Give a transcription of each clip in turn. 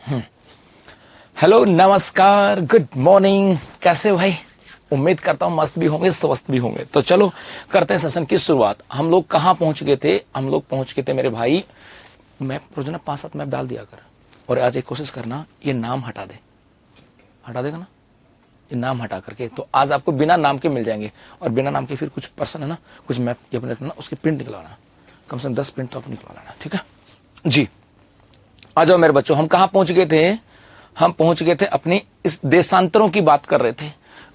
Hello, नमस्कार, good morning. कैसे हो भाई? उम्मीद करता हूँ मस्त भी होंगे, स्वस्थ भी होंगे। तो चलो करते हैं सेशन की शुरुआत। हम लोग कहाँ पहुंच गए थे? हम लोग पहुंच गए थे मेरे भाई, मैप रोज ना 5-7 मैप डाल दिया कर, और आज एक कोशिश करना ये नाम हटा दे। हटा देगा ना ये नाम? हटा करके तो आज आपको बिना नाम के मिल जाएंगे, और बिना नाम के फिर कुछ पर्सन है ना, कुछ मैप ये अपने ना उसकी प्रिंट निकलवाना, कम से कम 10 प्रिंट तो आप निकलवा लेना, ठीक है जी। आ जाओ मेरे बच्चों, हम कहाँ पहुंच गए थे? हम पहुंच गए थे अपनी इस देशांतरों की बात कर रहे थे।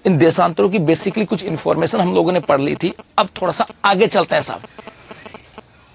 इन देशांतरों की बेसिकली कुछ इंफॉर्मेशन हम लोगों ने पढ़ ली थी। अब थोड़ा सा आगे चलते हैं साहब,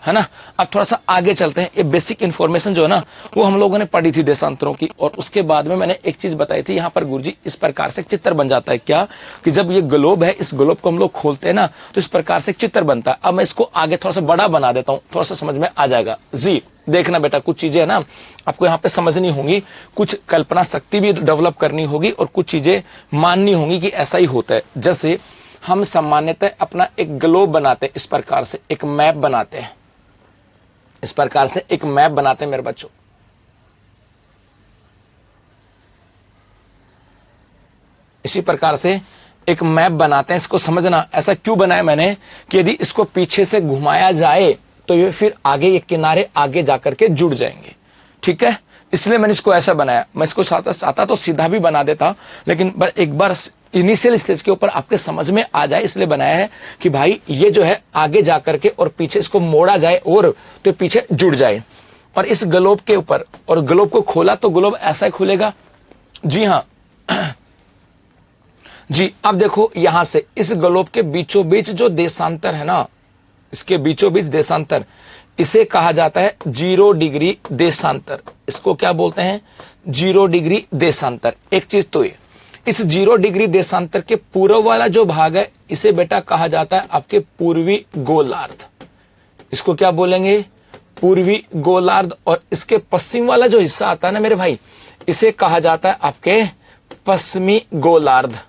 है ना। अब थोड़ा सा आगे चलते हैं। ये बेसिक इंफॉर्मेशन जो है ना वो हम लोगों ने पढ़ी थी देशांतरों की, और उसके बाद में मैंने एक चीज बताई थी। यहाँ पर गुरुजी इस प्रकार से चित्र बन जाता है क्या, कि जब ये ग्लोब है, इस ग्लोब को हम लोग खोलते हैं ना तो इस प्रकार से चित्र बनता है। अब मैं इसको आगे थोड़ा सा बड़ा बना देता हूँ, थोड़ा सा समझ में आ जाएगा जी। देखना बेटा, कुछ चीजें है ना आपको यहाँ पे समझनी होंगी, कुछ कल्पना शक्ति भी डेवलप करनी होगी, और कुछ चीजें माननी होंगी कि ऐसा ही होता है। जैसे हम सामान्यतः अपना एक ग्लोब बनाते हैं, इस प्रकार से एक मैप बनाते हैं, इस प्रकार से एक मैप बनाते हैं मेरे बच्चों। इसी प्रकार से एक मैप बनाते हैं। इसको समझना, ऐसा क्यों बनाया मैंने कि यदि इसको पीछे से घुमाया जाए तो ये फिर आगे ये किनारे आगे जाकर के जुड़ जाएंगे, ठीक है। इसलिए मैंने इसको ऐसा बनाया। मैं इसको चाहता तो सीधा भी बना देता, लेकिन एक बार इनिशियल स्टेज के ऊपर आपके समझ में आ जाए इसलिए बनाया है कि भाई ये जो है आगे जाकर के और पीछे इसको मोड़ा जाए और तो पीछे जुड़ जाए। और इस ग्लोब के ऊपर, और ग्लोब को खोला तो ग्लोब ऐसा ही खुलेगा। जी हाँ जी। अब देखो यहां से इस ग्लोब के बीचों बीच जो देशांतर है ना, इसके बीचों बीच देशांतर, इसे कहा जाता है 0 डिग्री देशांतर। इसको क्या बोलते हैं? 0 डिग्री देशांतर। एक चीज तो ये, इस 0 डिग्री देशांतर के पूर्व वाला जो भाग है इसे बेटा कहा जाता है आपके पूर्वी गोलार्ध। इसको क्या बोलेंगे? पूर्वी गोलार्ध। और इसके पश्चिम वाला जो हिस्सा आता है ना मेरे भाई, इसे कहा जाता है आपके पश्चिमी गोलार्ध।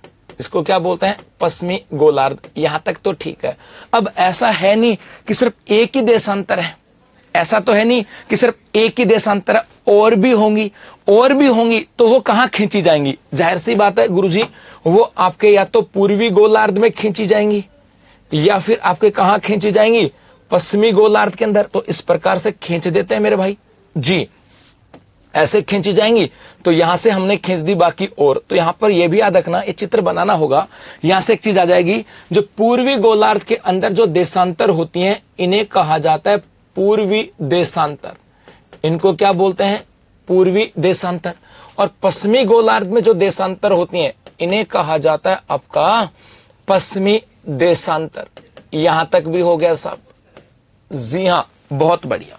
इसको क्या बोलते हैं? पश्चिमी गोलार्ध। यहां तक तो ठीक है। अब ऐसा है नहीं कि सिर्फ एक ही देशांतर है, ऐसा तो है नहीं कि सिर्फ एक ही देशांतर है, और भी होंगी तो वो कहां खींची जाएंगी? जाहिर सी बात है गुरुजी, वो आपके या तो पूर्वी गोलार्ध में खींची जाएंगी, या फिर आपके कहां खींची जाएंगी? पश्चिमी गोलार्ध के अंदर। तो इस प्रकार से खींच देते हैं मेरे भाई जी, ऐसे खींची जाएंगी। तो यहां से हमने खींच दी बाकी, और तो यहां पर यह भी याद रखना, ये चित्र बनाना होगा। यहां से एक चीज आ जाएगी, जो पूर्वी गोलार्ध के अंदर जो देशांतर होती हैं इन्हें कहा जाता है पूर्वी देशांतर। इनको क्या बोलते हैं? पूर्वी देशांतर। और पश्चिमी गोलार्ध में जो देशांतर होती हैं इन्हें कहा जाता है आपका पश्चिमी देशांतर। यहां तक भी हो गया साहब? जी हां, बहुत बढ़िया।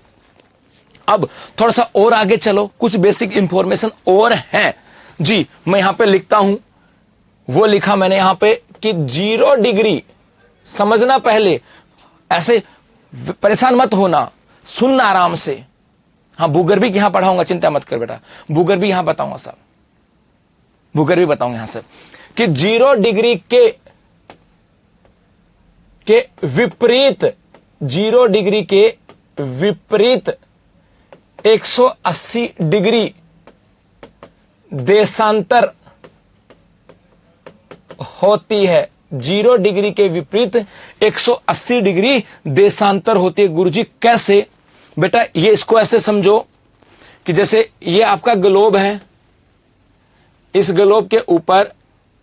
अब थोड़ा सा और आगे चलो, कुछ बेसिक इंफॉर्मेशन और हैं जी। मैं यहां पे लिखता हूं, वो लिखा मैंने यहां पे कि 0 डिग्री, समझना पहले, ऐसे परेशान मत होना, सुनना आराम से। हाँ, भूगर्भ यहां पढ़ाऊंगा, चिंता मत कर बेटा, भूगर्भ यहां बताऊंगा साहब, भूगर्भ भी बताऊंगा यहां से कि 0 डिग्री के विपरीत, 0 डिग्री के विपरीत 180 डिग्री देशांतर होती है। 0 डिग्री के विपरीत 180 डिग्री देशांतर होती है। गुरुजी कैसे? बेटा ये इसको ऐसे समझो कि जैसे ये आपका ग्लोब है, इस ग्लोब के ऊपर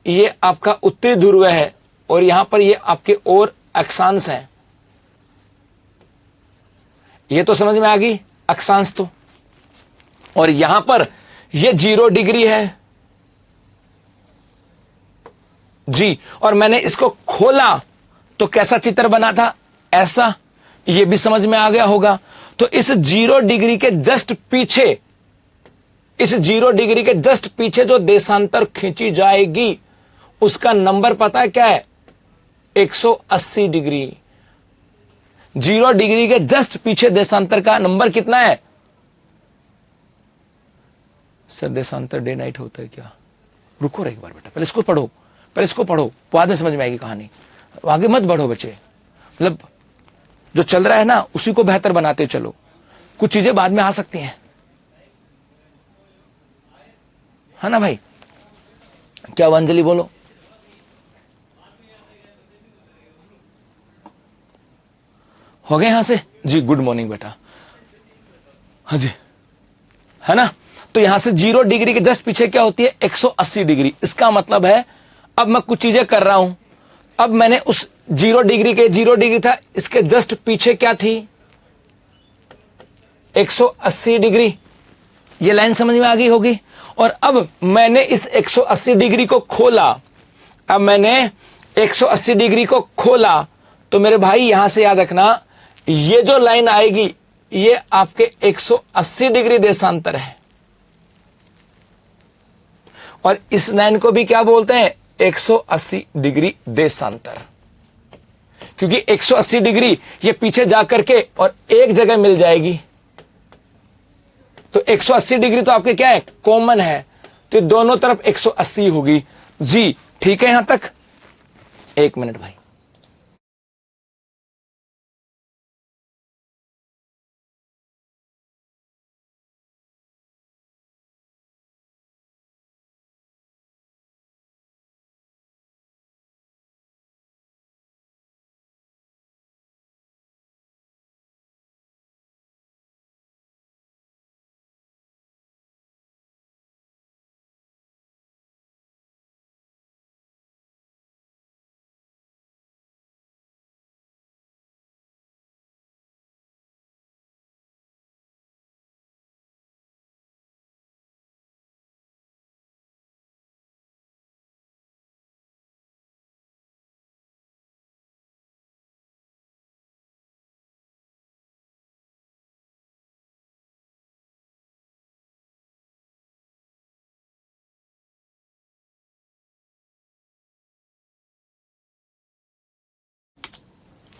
ये आपका उत्तरी ध्रुव है, और यहां पर ये आपके और अक्षांश हैं। ये तो समझ में आ गई अक्षांश तो। और यहां पर ये 0 डिग्री है जी। और मैंने इसको खोला तो कैसा चित्र बना था? ऐसा। ये भी समझ में आ गया होगा। तो इस 0 डिग्री के जस्ट पीछे, इस 0 डिग्री के जस्ट पीछे जो देशांतर खींची जाएगी उसका नंबर पता है क्या है? 180 डिग्री। 0 डिग्री के जस्ट पीछे देशांतर का नंबर कितना है? सर देशांतर डे नाइट होता है क्या? रुको एक बार बेटा, पहले इसको पढ़ो, पहले इसको पढ़ो, बाद में समझ में आएगी कहानी। आगे मत बढ़ो बच्चे, मतलब जो चल रहा है ना उसी को बेहतर बनाते चलो, कुछ चीजें बाद में आ सकती हैं। है ना भाई? क्या हुआ अंजलि, बोलो। हो गए यहां से जी? गुड मॉर्निंग बेटा। हाँ जी, है ना? तो यहां से 0 डिग्री के जस्ट पीछे क्या होती है? 180 डिग्री। इसका मतलब है अब मैं कुछ चीजें कर रहा हूं, अब मैंने उस 0 डिग्री के 0 डिग्री था, इसके जस्ट पीछे क्या थी? 180 डिग्री। ये लाइन समझ में आ गई होगी। और अब मैंने इस 180 डिग्री को खोला, अब मैंने 180 डिग्री को खोला, तो मेरे भाई यहां से याद रखना, ये जो लाइन आएगी ये आपके 180 डिग्री देशांतर है। और इस लाइन को भी क्या बोलते हैं? 180 डिग्री देशांतर। क्योंकि 180 डिग्री ये पीछे जाकर के और एक जगह मिल जाएगी, तो 180 डिग्री तो आपके क्या है? कॉमन है, तो दोनों तरफ 180 होगी जी। ठीक है यहां तक? एक मिनट भाई।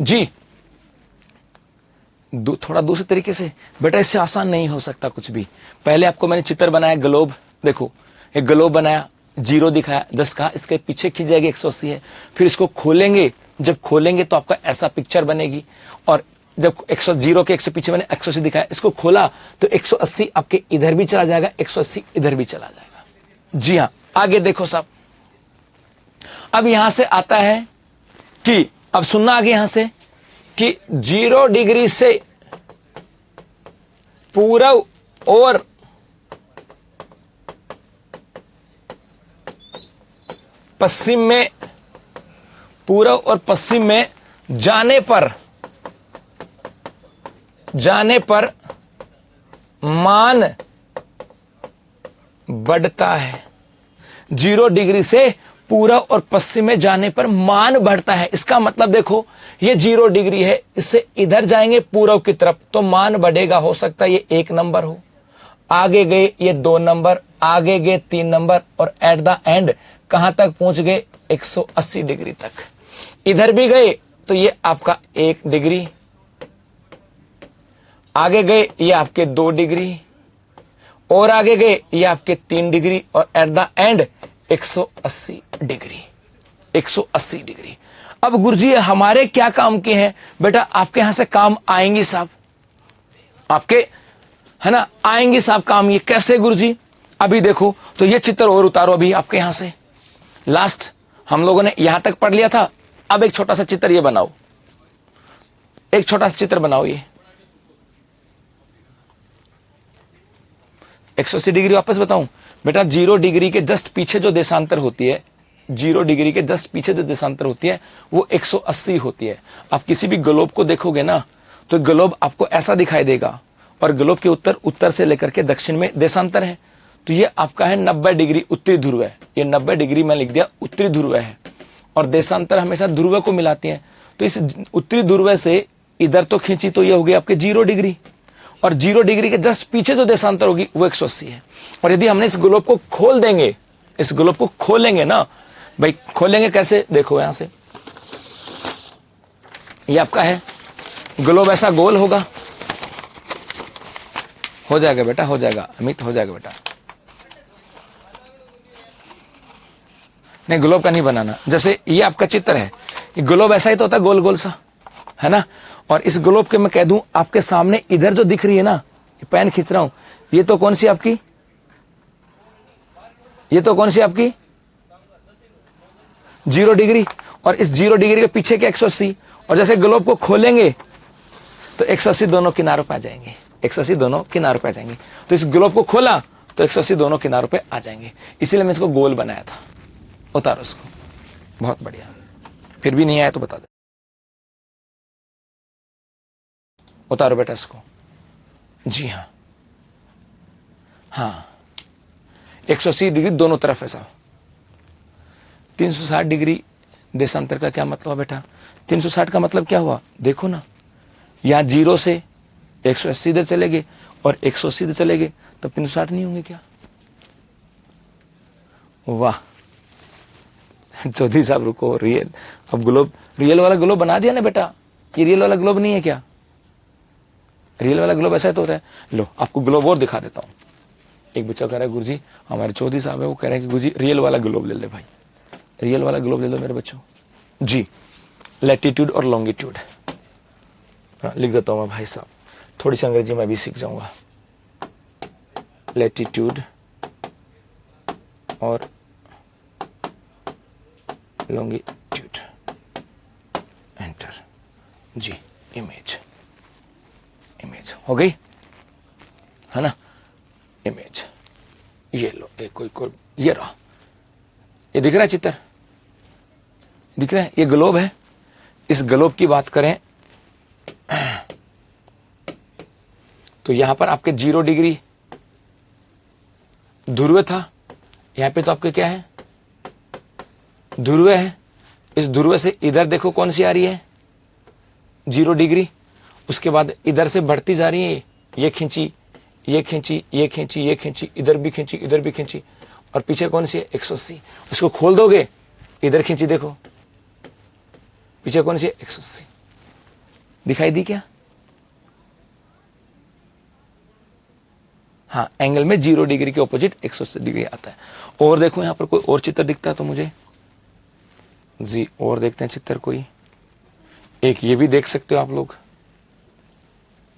जी थोड़ा दूसरे तरीके से बेटा, इससे आसान नहीं हो सकता कुछ भी। पहले आपको मैंने चित्र बनाया, ग्लोब, देखो एक ग्लोब बनाया, 0 दिखाया, जस्ट कहा इसके पीछे खींच जाएगी 180 है। फिर इसको खोलेंगे, जब खोलेंगे तो आपका ऐसा पिक्चर बनेगी। और जब 100 के 100 पीछे मैंने 180 दिखाया, इसको खोला तो 180 आपके इधर भी चला जाएगा, 180 इधर भी चला जाएगा। जी हाँ, आगे देखो साहब। अब यहां से आता है कि, अब सुनना आगे यहां से कि 0 डिग्री से पूर्व और पश्चिम में, पूर्व और पश्चिम में जाने पर मान बढ़ता है। 0 डिग्री से पूर्व और पश्चिम में जाने पर मान बढ़ता है। इसका मतलब देखो, ये 0 डिग्री है, इससे इधर जाएंगे पूर्व की तरफ तो मान बढ़ेगा। हो सकता है ये 1 नंबर हो, आगे गए ये 2 नंबर, आगे गए 3 नंबर, और एट द एंड कहां तक पहुंच गए? 180 डिग्री तक। इधर भी गए तो ये आपका 1 डिग्री, आगे गए ये आपके 2 डिग्री, और आगे गए ये आपके 3 डिग्री, और at the end 180 degree. 180 degree. अब गुरुजी हमारे क्या काम के हैं? बेटा आपके यहां से काम आएंगी साहब, आपके, है ना, आएंगी साहब काम। ये कैसे गुरुजी? अभी देखो तो ये चित्र और उतारो अभी आपके यहां से। लास्ट हम लोगों ने यहां तक पढ़ लिया था। अब एक छोटा सा चित्र ये बनाओ, एक छोटा सा चित्र बनाओ। ये 180 डिग्री वापस बताऊं बेटा, 0 डिग्री के जस्ट पीछे जो देशांतर होती है, 0 डिग्री के जस्ट पीछे जो देशांतर होती है वो 180 होती है। आप किसी भी ग्लोब को देखोगे ना तो ग्लोब आपको ऐसा दिखाई देगा, और ग्लोब के उत्तर से लेकर के दक्षिण में देशांतर है। तो ये आपका है 90 डिग्री उत्तरी ध्रुव है। ये 90 डिग्री में लिख दिया उत्तरी ध्रुव है, और देशांतर हमेशा ध्रुव को मिलाती है। तो इस उत्तरी ध्रुव से इधर तो खींची तो ये हो गई आपके 0 डिग्री, और 0 डिग्री के जस्ट पीछे जो देशांतर होगी वो 180 है। और यदि हमने इस ग्लोब को खोल देंगे, इस ग्लोब को खोलेंगे ना भाई, खोलेंगे कैसे? देखो यहां से, ये आपका है ग्लोब, ऐसा गोल होगा। हो जाएगा बेटा, हो जाएगा अमित, हो जाएगा बेटा। नहीं, ग्लोब का नहीं बनाना। जैसे ये आपका चित्र है, ये ग्लोब ऐसा ही तो होता है, गोल गोल सा, है ना। और इस ग्लोब के मैं कह दूं आपके सामने इधर जो दिख रही है ना, ये पेन खींच रहा हूं, ये तो कौन सी आपकी ये तो कौन सी आपकी 0 डिग्री, और इस 0 डिग्री के पीछे के 180, और जैसे ग्लोब को खोलेंगे तो 180 दोनों किनारों पे आ जाएंगे, 180 दोनों किनारों पे आ जाएंगे। तो इस ग्लोब को खोला तो 180 दोनों किनारों पे आ जाएंगे, इसीलिए मैं इसको गोल बनाया था। उतारो इसको, बहुत बढ़िया। फिर भी नहीं आया तो बता दे, उतारो बेटा इसको। जी हाँ, हाँ 180 डिग्री दोनों तरफ ऐसा। 360 डिग्री देशांतर का क्या मतलब हुआ बेटा? 360 का मतलब क्या हुआ? देखो ना, यहां 0 से 180 इधर चले गए और 180 इधर चले गए, तब 360 नहीं होंगे क्या? वाह चौधरी साहब रुको, रियल, अब ग्लोब, रियल वाला ग्लोब बना दिया ना बेटा। ये रियल वाला ग्लोब नहीं है क्या? रियल वाला ग्लोब ऐसा तो होता है। लो आपको ग्लोब और दिखा देता हूं। एक बच्चा कह रहा है गुरुजी, हमारे चौधरी साहब है, वो कह रहे हैं कि गुरुजी रियल वाला ग्लोब ले ले भाई, रियल वाला ग्लोब ले लो मेरे बच्चों। जी, लैटिट्यूड और लॉन्गिट्यूड लिख देता हूं मैं भाई साहब, थोड़ी सी अंग्रेजी मैं भी सीख जाऊंगा। लैटिट्यूड और लॉन्गिट्यूड, एंटर। जी, इमेज, इमेज हो गई है ना, इमेज। ये लो, कोई ये रहा, ये दिख रहा है चित्र, दिख रहा है, ये ग्लोब है। इस ग्लोब की बात करें तो यहां पर आपके 0 डिग्री ध्रुव था, यहां पे तो आपके क्या है, ध्रुव है। इस ध्रुव से इधर देखो कौन सी आ रही है, 0 डिग्री। उसके बाद इधर से बढ़ती जा रही है, ये खींची, ये खींची, ये खींची, ये खींची, इधर भी खींची, इधर भी खींची, और पीछे कौन सी है, 180। उसको खोल दोगे, इधर खींची, देखो पीछे कौन सी है, 180। दिखाई दी क्या? हाँ, एंगल में 0 डिग्री के ऑपोजिट 180 डिग्री आता है। और देखो यहां पर कोई और चित्र दिखता है तो मुझे जी, और देखते हैं चित्र कोई एक। ये भी देख सकते हो आप लोग,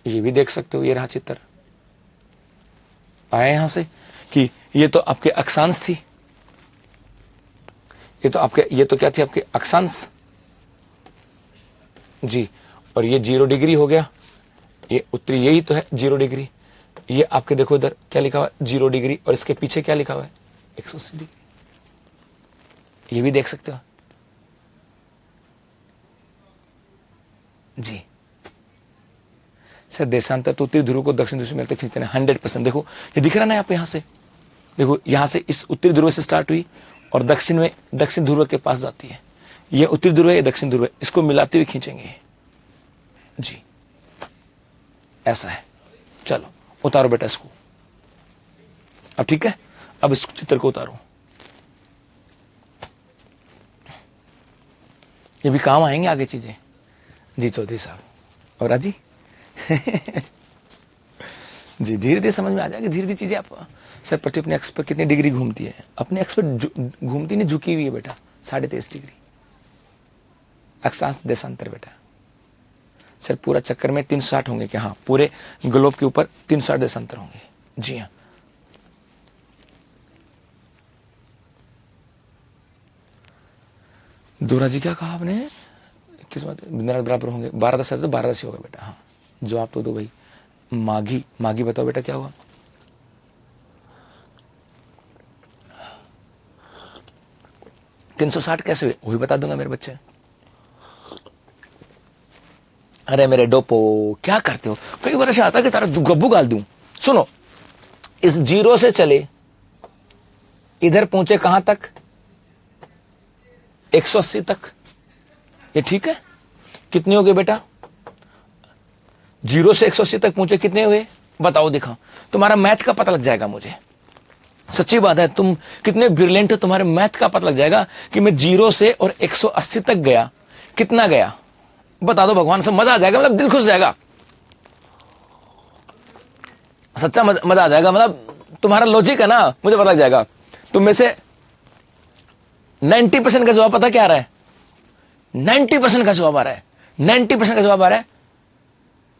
ये भी देख सकते हो, ये रहा चित्र आया यहां से कि ये तो आपके अक्षांश थी, ये तो क्या थी, आपके अक्षांश जी। और ये 0 डिग्री हो गया, ये उत्तरी, यही तो है 0 डिग्री। ये आपके देखो इधर क्या लिखा हुआ है, 0 डिग्री, और इसके पीछे क्या लिखा हुआ है, 180 डिग्री। ये भी देख सकते हो जी। सर देशांतर तो उत्तरी ध्रुव को दक्षिण ध्रुव से मिलते खींचते हैं 100%। देखो ये दिख रहा ना आप यहां से, देखो यहां से इस उत्तरी ध्रुव से स्टार्ट हुई और दक्षिण में दक्षिण ध्रुव के पास जाती है। ये उत्तरी ध्रुव है, ये दक्षिण ध्रुव है, इसको मिलाते हुए खींचेंगे जी, ऐसा है। चलो उतारो बेटा इसको, अब ठीक है। अब इस चित्र को उतारो, ये भी काम आएंगे आगे चीजें जी चौधरी साहब और राजी जी। धीरे धीरे समझ में आ जाएगी, धीरे धीरे चीजें आप। सर पृथ्वी अपने एक्स पर कितनी डिग्री घूमती है? अपने एक्स पर घूमती नहीं, झुकी हुई है बेटा, 23.5 डिग्री अक्षांश देशांतर बेटा। सर पूरा चक्कर में 360 होंगे क्या? हाँ, पूरे ग्लोब के ऊपर 360 देशांतर होंगे जी हाँ। दूरा जी क्या कहा आपने, किस बात बराबर होंगे? 12 10 तो 12 10 होगा बेटा। हाँ जवाब तो दो भाई। माघी, माघी बताओ बेटा क्या हुआ? $360 कैसे हुए? वही बता दूंगा मेरे बच्चे। अरे मेरे डोपो क्या करते हो? कई बार ऐसा आता है कि तारा गब्बू गाल दूं। सुनो, इस 0 से चले इधर पहुंचे कहां तक? 180 तक। ये ठीक है? कितने हो गए बेटा? 0 से 180 तक पहुंचे, कितने हुए बताओ, दिखाओ। तुम्हारा मैथ का पता लग जाएगा मुझे, सच्ची बात है। तुम कितने ब्रिलियंट हो, तुम्हारे मैथ का पता लग जाएगा कि मैं 0 से और 180 तक गया, कितना गया बता दो भगवान से। मजा आ जाएगा, मतलब दिल खुश हो जाएगा, सच्चा मजा आ जाएगा। मतलब तुम्हारा लॉजिक है ना, मुझे पता लग जाएगा। तुम में से 90% का जवाब पता क्या आ रहा है? 90% का जवाब आ रहा है, 90% का जवाब आ रहा है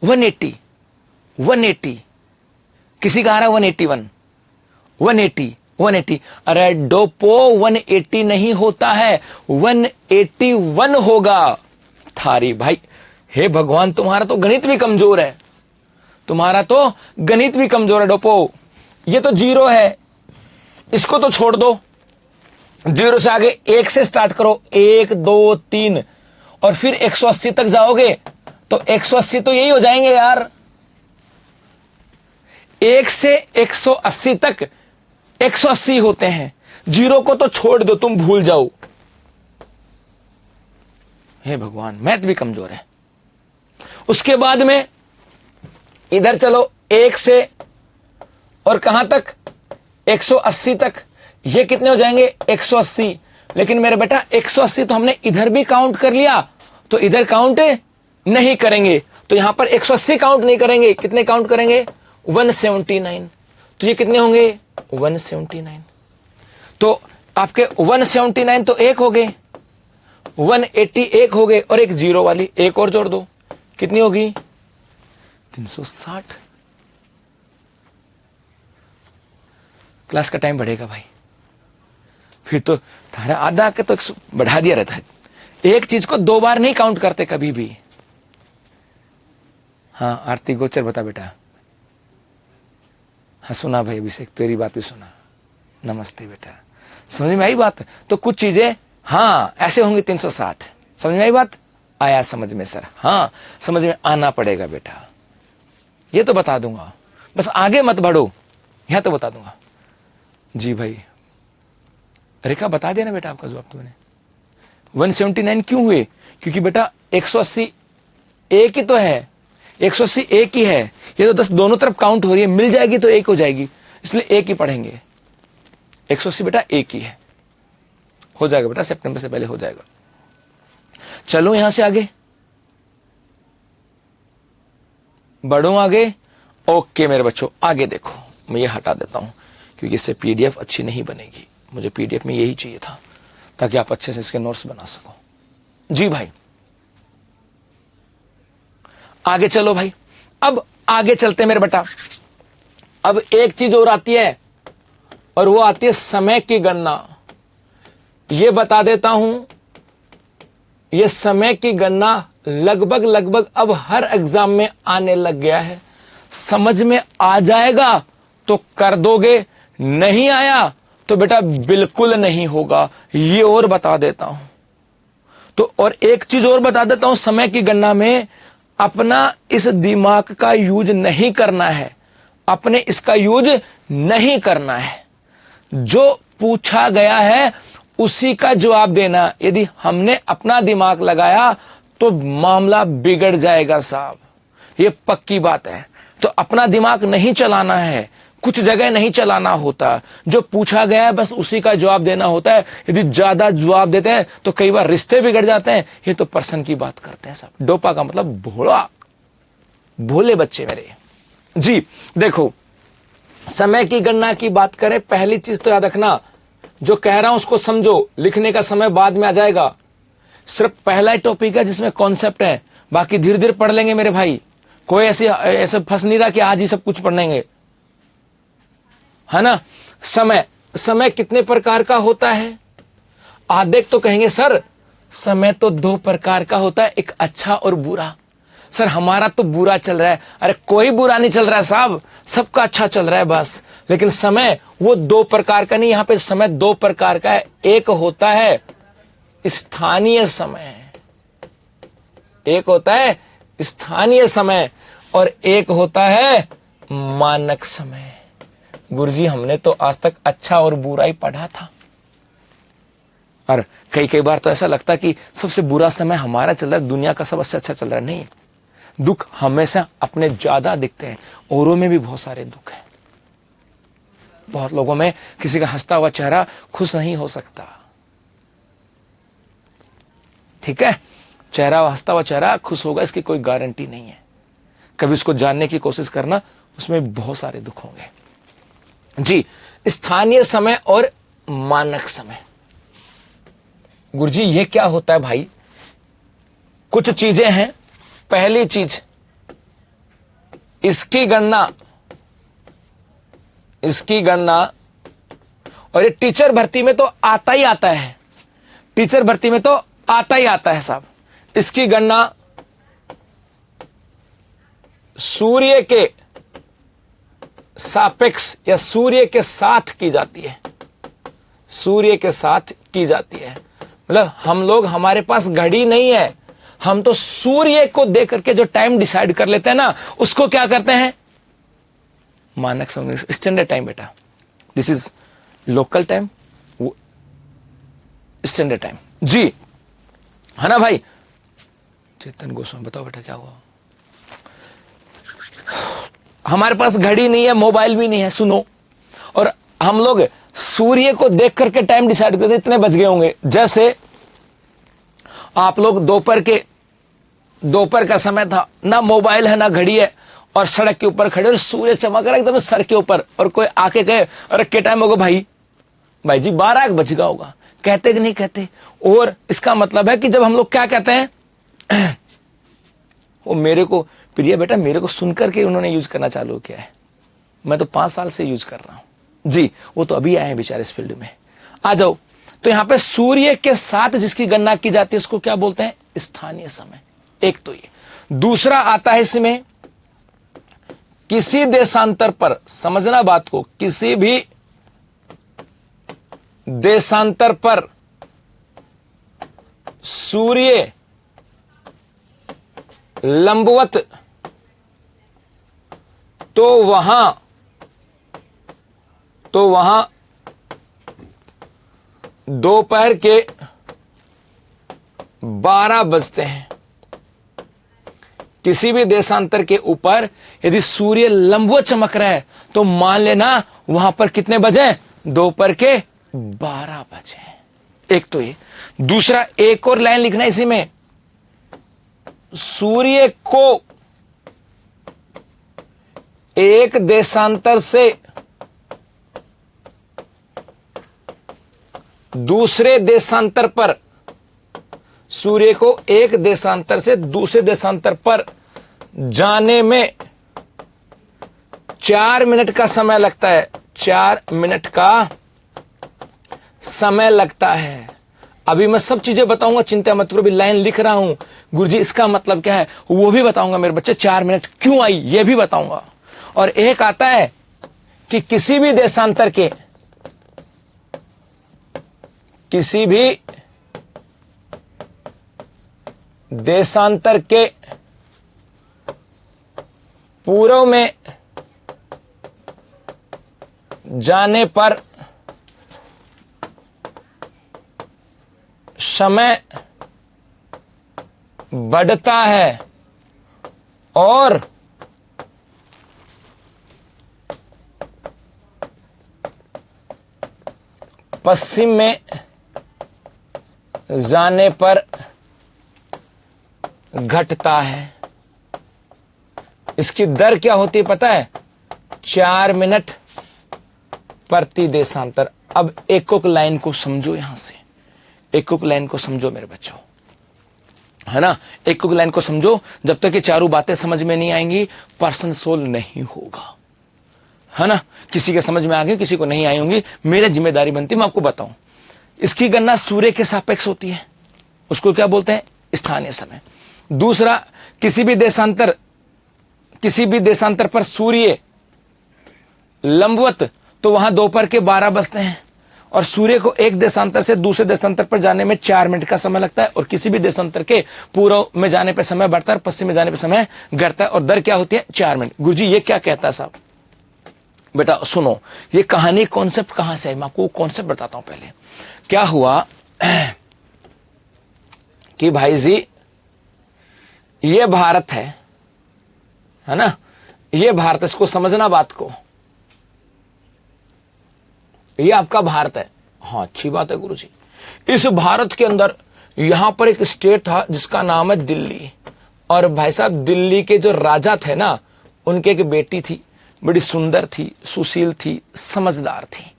180, 180। किसी का आ रहा है 181, 180, 180। अरे डोपो 180 नहीं होता है, 181 होगा। थारी भाई, हे भगवान, तुम्हारा तो गणित भी कमजोर है, तुम्हारा तो गणित भी कमजोर है डोपो। ये तो 0 है, इसको तो छोड़ दो, 0 से आगे 1 से स्टार्ट करो, 1 2 3 और फिर 180 तक जाओगे तो 180 तो यही हो जाएंगे यार। 1 से 180 तक 180 होते हैं, 0 को तो छोड़ दो, तुम भूल जाओ। हे भगवान, मैथ भी कमजोर है। उसके बाद में इधर चलो, 1 से और कहां तक, 180 तक, ये कितने हो जाएंगे, 180। लेकिन मेरे बेटा 180 तो हमने इधर भी काउंट कर लिया, तो इधर काउंट नहीं करेंगे, तो यहां पर 180 काउंट नहीं करेंगे, कितने काउंट करेंगे, 179। तो ये कितने होंगे, 179। तो आपके 179 तो एक हो गए, 180 एक हो गए, और एक 0 वाली एक और जोड़ दो, कितनी होगी, 360। क्लास का टाइम बढ़ेगा भाई, फिर तो तारा आधा के तो बढ़ा दिया रहता है। एक चीज को 2 बार नहीं काउंट करते कभी भी। हाँ आरती गोचर बता बेटा। हाँ सुना भाई अभिषेक, तेरी बात भी सुना। नमस्ते बेटा, समझ में आई बात। तो कुछ चीजें हाँ ऐसे होंगी 360, समझ में आई बात, आया समझ में सर, हाँ समझ में आना पड़ेगा बेटा, ये तो बता दूंगा, बस आगे मत बढ़ो, यहां तो बता दूंगा। जी भाई रेखा बता दिया ना बेटा आपका जवाब तुमने। 179 क्यों हुए, क्योंकि बेटा 180 एक ही तो है, 180 एक ही है, ये तो 10 दोनों तरफ काउंट हो रही है, मिल जाएगी तो एक हो जाएगी, इसलिए एक ही पढ़ेंगे। 180 बेटा एक ही है, हो जाएगा बेटा, सितंबर से पहले हो जाएगा। चलो यहां से आगे बढ़ो, आगे। ओके मेरे बच्चों आगे देखो, मैं ये हटा देता हूं क्योंकि इससे पीडीएफ अच्छी नहीं बनेगी, मुझे पीडीएफ में यही चाहिए था ताकि आप अच्छे से इसके नोट्स बना सको। जी भाई आगे चलो भाई, अब आगे चलते मेरे बेटा। अब एक चीज और आती है और वो आती है समय की गणना। ये बता देता हूं, ये समय की गणना लगभग अब हर एग्जाम में आने लग गया है। समझ में आ जाएगा तो कर दोगे, नहीं आया तो बेटा बिल्कुल नहीं होगा, ये और बता देता हूं। तो और एक चीज और बता देता हूं, समय की गणना में अपना इस दिमाग का यूज नहीं करना है, अपने इसका यूज नहीं करना है। जो पूछा गया है उसी का जवाब देना। यदि हमने अपना दिमाग लगाया तो मामला बिगड़ जाएगा साहब, ये पक्की बात है। तो अपना दिमाग नहीं चलाना है, कुछ जगह नहीं चलाना होता, जो पूछा गया है बस उसी का जवाब देना होता है। यदि ज्यादा जवाब देते हैं तो कई बार रिश्ते बिगड़ जाते हैं। ये तो पर्सन की बात करते हैं साहब, डोपा का मतलब भोला, भोले बच्चे मेरे। जी देखो, समय की गणना की बात करें, पहली चीज तो याद रखना, जो कह रहा हूं उसको समझो, लिखने का समय बाद में आ जाएगा। सिर्फ पहला ही टॉपिक है जिसमें कॉन्सेप्ट है, बाकी धीरे धीरे पढ़ लेंगे मेरे भाई। कोई ऐसे फंस नहीं रहा कि आज ही सब कुछ पढ़ेंगे, है ना। समय कितने प्रकार का होता है? आधे तो कहेंगे सर समय तो 2 प्रकार का होता है, एक अच्छा और बुरा। सर हमारा तो बुरा चल रहा है। अरे कोई बुरा नहीं चल रहा है साहब, सबका अच्छा चल रहा है बस। लेकिन समय वो 2 प्रकार का नहीं, यहां पे समय 2 प्रकार का है। एक होता है स्थानीय समय, एक होता है स्थानीय समय और एक होता है मानक समय। गुरुजी हमने तो आज तक अच्छा और बुरा ही पढ़ा था, और कई बार तो ऐसा लगता कि सबसे बुरा समय हमारा चल रहा है, दुनिया का सबसे अच्छा चल रहा है। नहीं, दुख हमेशा अपने ज्यादा दिखते हैं, औरों में भी बहुत सारे दुख हैं। बहुत लोगों में किसी का हंसता हुआ चेहरा खुश नहीं हो सकता, ठीक है। चेहरा हंसता हुआ चेहरा खुश होगा इसकी कोई गारंटी नहीं है। कभी उसको जानने की कोशिश करना, उसमें बहुत सारे दुख होंगे। जी स्थानीय समय और मानक समय। गुरुजी ये क्या होता है भाई? कुछ चीजें हैं। पहली चीज, इसकी गणना और ये टीचर भर्ती में तो आता ही आता है, टीचर भर्ती में तो आता ही आता है साहब। इसकी गणना सूर्य के सापेक्ष या सूर्य के साथ की जाती है, सूर्य के साथ की जाती है। मतलब हम लोग, हमारे पास घड़ी नहीं है, हम तो सूर्य को देख करके जो टाइम डिसाइड कर लेते हैं ना, उसको क्या करते हैं, मानक समय, स्टैंडर्ड टाइम। बेटा this is local time, standard time जी, है ना भाई। चेतन गोस्वामी बताओ बेटा क्या हुआ। हमारे पास घड़ी नहीं है, मोबाइल भी नहीं है, सुनो, और हम लोग सूर्य को देख करके टाइम डिसाइड करते इतने बज गए होंगे। जैसे आप लोग दोपहर का समय था, ना मोबाइल है ना घड़ी है, और सड़क के ऊपर खड़े और सूर्य चमक रहा एकदम सर के ऊपर, और कोई आके कहे अरे क्या टाइम होगा भाई जी 12 बज गया होगा, कहते कि नहीं कहते। और इसका मतलब है कि जब हम लोग क्या कहते हैं वो मेरे को प्रिय बेटा, मेरे को सुनकर के उन्होंने यूज करना चालू किया है, मैं तो 5 साल से यूज कर रहा हूं जी, वो तो अभी आए हैं बेचारे इस फील्ड में। आ जाओ, तो यहां पे सूर्य के साथ जिसकी गणना की जाती है उसको क्या बोलते हैं, स्थानीय समय। एक तो ये, दूसरा आता है इसमें किसी देशांतर पर, समझना बात को, किसी भी देशांतर पर सूर्य लंबवत, तो वहां दोपहर के 12 बजते हैं। किसी भी देशांतर के ऊपर यदि सूर्य लंबवत चमक रहा है तो मान लेना वहां पर कितने बजे, दोपहर के 12 बजे। एक तो ये, दूसरा एक और लाइन लिखना इसी में, सूर्य को एक देशांतर से दूसरे देशांतर पर, सूर्य को एक देशांतर से दूसरे देशांतर पर जाने में 4 मिनट का समय लगता है, 4 मिनट का समय लगता है। अभी मैं सब चीजें बताऊंगा, चिंता मत करो, अभी लाइन लिख रहा हूं। गुरुजी इसका मतलब क्या है वो भी बताऊंगा मेरे बच्चे, 4 मिनट क्यों आई ये भी बताऊंगा। और एक आता है कि किसी भी देशांतर के, किसी भी देशांतर के पूर्व में जाने पर समय बढ़ता है और पश्चिम में जाने पर घटता है। इसकी दर क्या होती है पता है, 4 मिनट प्रति देशांतर। अब एक लाइन को समझो, यहां से एक लाइन को समझो मेरे बच्चों, है ना, एक लाइन को समझो। जब तक ये चारों बातें समझ में नहीं आएंगी पर्सन सोल नहीं होगा, है ना। किसी के समझ में आ गई, किसी को नहीं आई होंगी, मेरी जिम्मेदारी बनती मैं आपको बताऊं। इसकी गणना सूर्य के सापेक्ष होती है, उसको क्या बोलते हैं, स्थानीय समय। दूसरा, किसी भी देशांतर पर सूर्य लंबवत, तो वहां दोपहर के 12 बजते हैं, और सूर्य को एक देशांतर से दूसरे देशांतर पर जाने में 4 मिनट का समय लगता है, और किसी भी देशांतर के पूर्व में जाने पर समय बढ़ता है, पश्चिम में जाने पर समय घटता है, और दर क्या होती है, 4 मिनट। गुरुजी ये क्या कहता है साहब, बेटा सुनो, ये कहानी कॉन्सेप्ट कहां से है, मैं आपको कॉन्सेप्ट बताता हूं। पहले क्या हुआ कि भाई जी ये भारत है ना, ये भारत, इसको समझना बात को, ये आपका भारत है। हाँ अच्छी बात है गुरुजी। इस भारत के अंदर यहां पर एक स्टेट था जिसका नाम है दिल्ली, और भाई साहब दिल्ली के जो राजा थे ना, उनके एक बेटी थी, बड़ी सुंदर थी, सुशील थी, समझदार थी।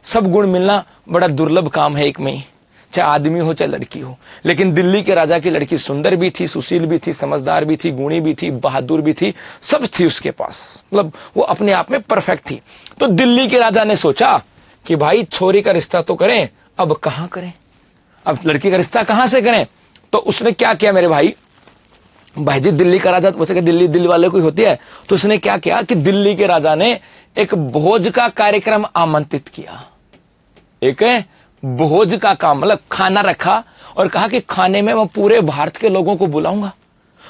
सब गुण मिलना बड़ा दुर्लभ काम है एक में ही, चाहे आदमी हो चाहे लड़की हो। लेकिन दिल्ली के राजा की लड़की सुंदर भी थी, सुशील भी थी, समझदार भी थी, गुणी भी थी, बहादुर भी थी, सब थी उसके पास, मतलब वो अपने आप में परफेक्ट थी। तो दिल्ली के राजा ने सोचा कि भाई छोरी का रिश्ता तो करें, अब कहां करें, अब लड़की का रिश्ता कहां से करें। तो उसने क्या किया मेरे भाई जी दिल्ली का राजा, वैसे कि दिल्ली वाले कोई होती है, तो उसने क्या किया कि दिल्ली के राजा ने एक भोज का कार्यक्रम आमंत्रित किया। एक भोज का काम मतलब खाना रखा और कहा कि खाने में मैं पूरे भारत के लोगों को बुलाऊंगा,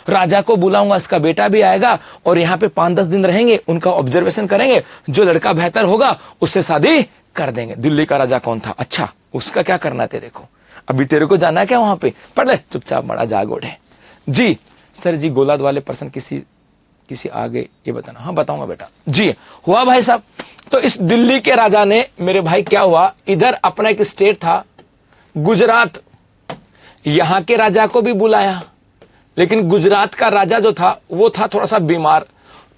राजा को बुलाऊंगा, इसका बेटा भी आएगा और यहाँ पे 5-10 दिन रहेंगे, उनका ऑब्जर्वेशन करेंगे, जो लड़का बेहतर होगा उससे शादी कर देंगे। दिल्ली का राजा कौन था? अच्छा, उसका क्या करना है तेरे को? अभी तेरे को जाना है क्या वहां पे? पढ़ ले चुपचाप, बड़ा जागोड़ है जी। सर जी गोलाद वाले पर्सन किसी आगे ये बताना। हाँ बताऊंगा बेटा जी। हुआ भाई साहब, तो इस दिल्ली के राजा ने मेरे भाई क्या हुआ, इधर अपना एक स्टेट था गुजरात, यहां के राजा को भी बुलाया, लेकिन गुजरात का राजा जो था वो था थोड़ा सा बीमार।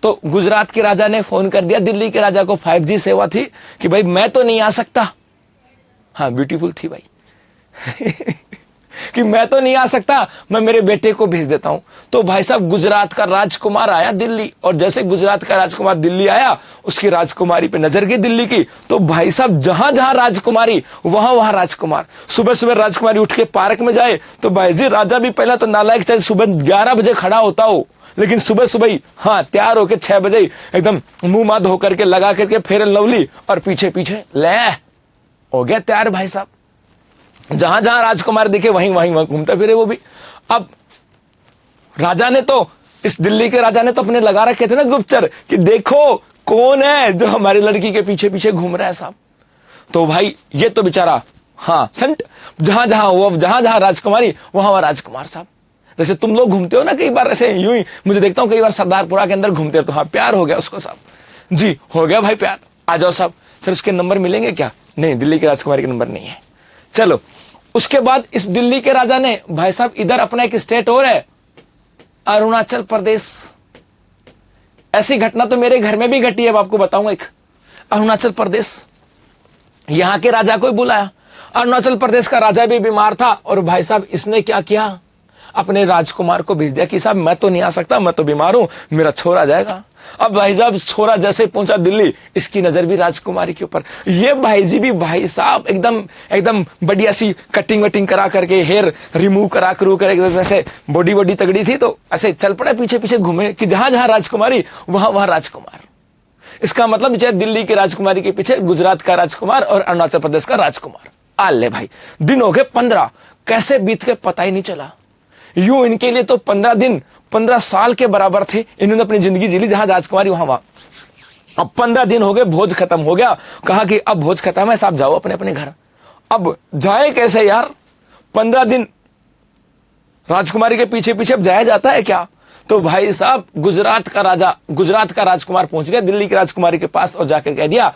तो गुजरात के राजा ने फोन कर दिया दिल्ली के राजा को, 5G सेवा थी कि भाई मैं तो नहीं आ सकता। हाँ ब्यूटीफुल थी भाई कि मैं तो नहीं आ सकता, मैं मेरे बेटे को भेज देता हूं। तो भाई साहब गुजरात का राजकुमार आया दिल्ली, और जैसे गुजरात का राजकुमार दिल्ली आया, उसकी राजकुमारी पे नजर गई दिल्ली की। तो भाई साहब जहां जहां राजकुमारी वहां वहां राजकुमार। सुबह सुबह राजकुमारी उठ के पार्क में जाए तो भाई जी राजा भी पहले तो नालायक, चाहे सुबह 11 बजे खड़ा होता हो, लेकिन सुबह सुबह ही हाँ तैयार होके 6 बजे एकदम मुंह मां धो करके लगा करके फेयर एंड लवली और पीछे पीछे ले हो गया तैयार भाई साहब। जहां जहां राजकुमार दिखे वहीं वहीं घूमते फिरे वो भी। अब राजा ने तो, इस दिल्ली के राजा ने तो अपने लगा रखे थे ना गुप्तचर कि देखो कौन है जो हमारी लड़की के पीछे पीछे घूम रहा है साहब। तो भाई ये तो बेचारा हाँ संट, जहां जहां राजकुमारी वहां राजकुमार साहब। जैसे तुम लोग घूमते हो ना कई बार ऐसे यूं ही, मुझे देखता हूं कई बार सरदारपुरा के अंदर घूमते हो, तो हाँ प्यार हो गया उसको साहब जी, हो गया भाई प्यार, आ जाओ साहब। सर उसके नंबर मिलेंगे क्या? नहीं, दिल्ली के राजकुमारी के नंबर नहीं है। चलो उसके बाद इस दिल्ली के राजा ने भाई साहब इधर अपना एक स्टेट और है अरुणाचल प्रदेश। ऐसी घटना तो मेरे घर में भी घटी है, अब आपको बताऊंगा। एक अरुणाचल प्रदेश, यहां के राजा को ही बुलाया। अरुणाचल प्रदेश का राजा भी बीमार था और भाई साहब इसने क्या किया, अपने राजकुमार को भेज दिया कि साहब मैं तो नहीं आ सकता, मैं तो बीमार हूं, मेरा छोरा जाएगा। अब भाई साहब छोरा जैसे पहुंचा दिल्ली, इसकी नजर भी राजकुमारी के ऊपर। ये भाई जी भी भाई साहब एकदम बढ़िया सी कटिंग वटिंग करा करके, हेयर रिमूव करा जैसे बॉडी तगड़ी थी, तो ऐसे चल पड़े पीछे पीछे घूमे कि जहां जहां राजकुमारी वहां राजकुमार। इसका मतलब चाहे दिल्ली की राजकुमारी के पीछे गुजरात का राजकुमार और अरुणाचल प्रदेश का राजकुमार। आल ले भाई, दिन हो गए 15, कैसे बीत के पता ही नहीं चला। यूं इनके लिए तो 15 दिन 15 साल के बराबर थे। इन्होंने अपनी जिंदगी जी ली, जहां राजकुमारी वहां। अब 15 दिन हो गए, भोज खत्म हो गया। कहा कि अब भोज खत्म है, साहब जाओ अपने अपने घर। अब जाए कैसे यार, 15 दिन राजकुमारी के पीछे पीछे अब जाया जाता है क्या? तो भाई साहब गुजरात का राजकुमार पहुंच गया दिल्ली की राजकुमारी के पास और जाकर कह दिया,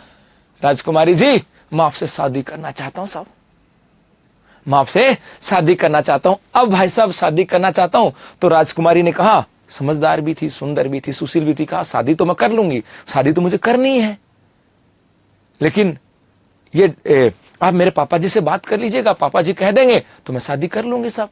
राजकुमारी जी मैं आपसे शादी करना चाहता हूं साहब, मैं आपसे शादी करना चाहता हूं। अब भाई साहब शादी करना चाहता हूं, तो राजकुमारी ने कहा, समझदार भी थी, सुंदर भी थी, सुशील भी थी, कहा शादी तो मैं कर लूंगी, शादी तो मुझे करनी है, लेकिन ये आप मेरे पापा जी से बात कर लीजिएगा, पापा जी कह देंगे तो मैं शादी कर लूंगी साहब।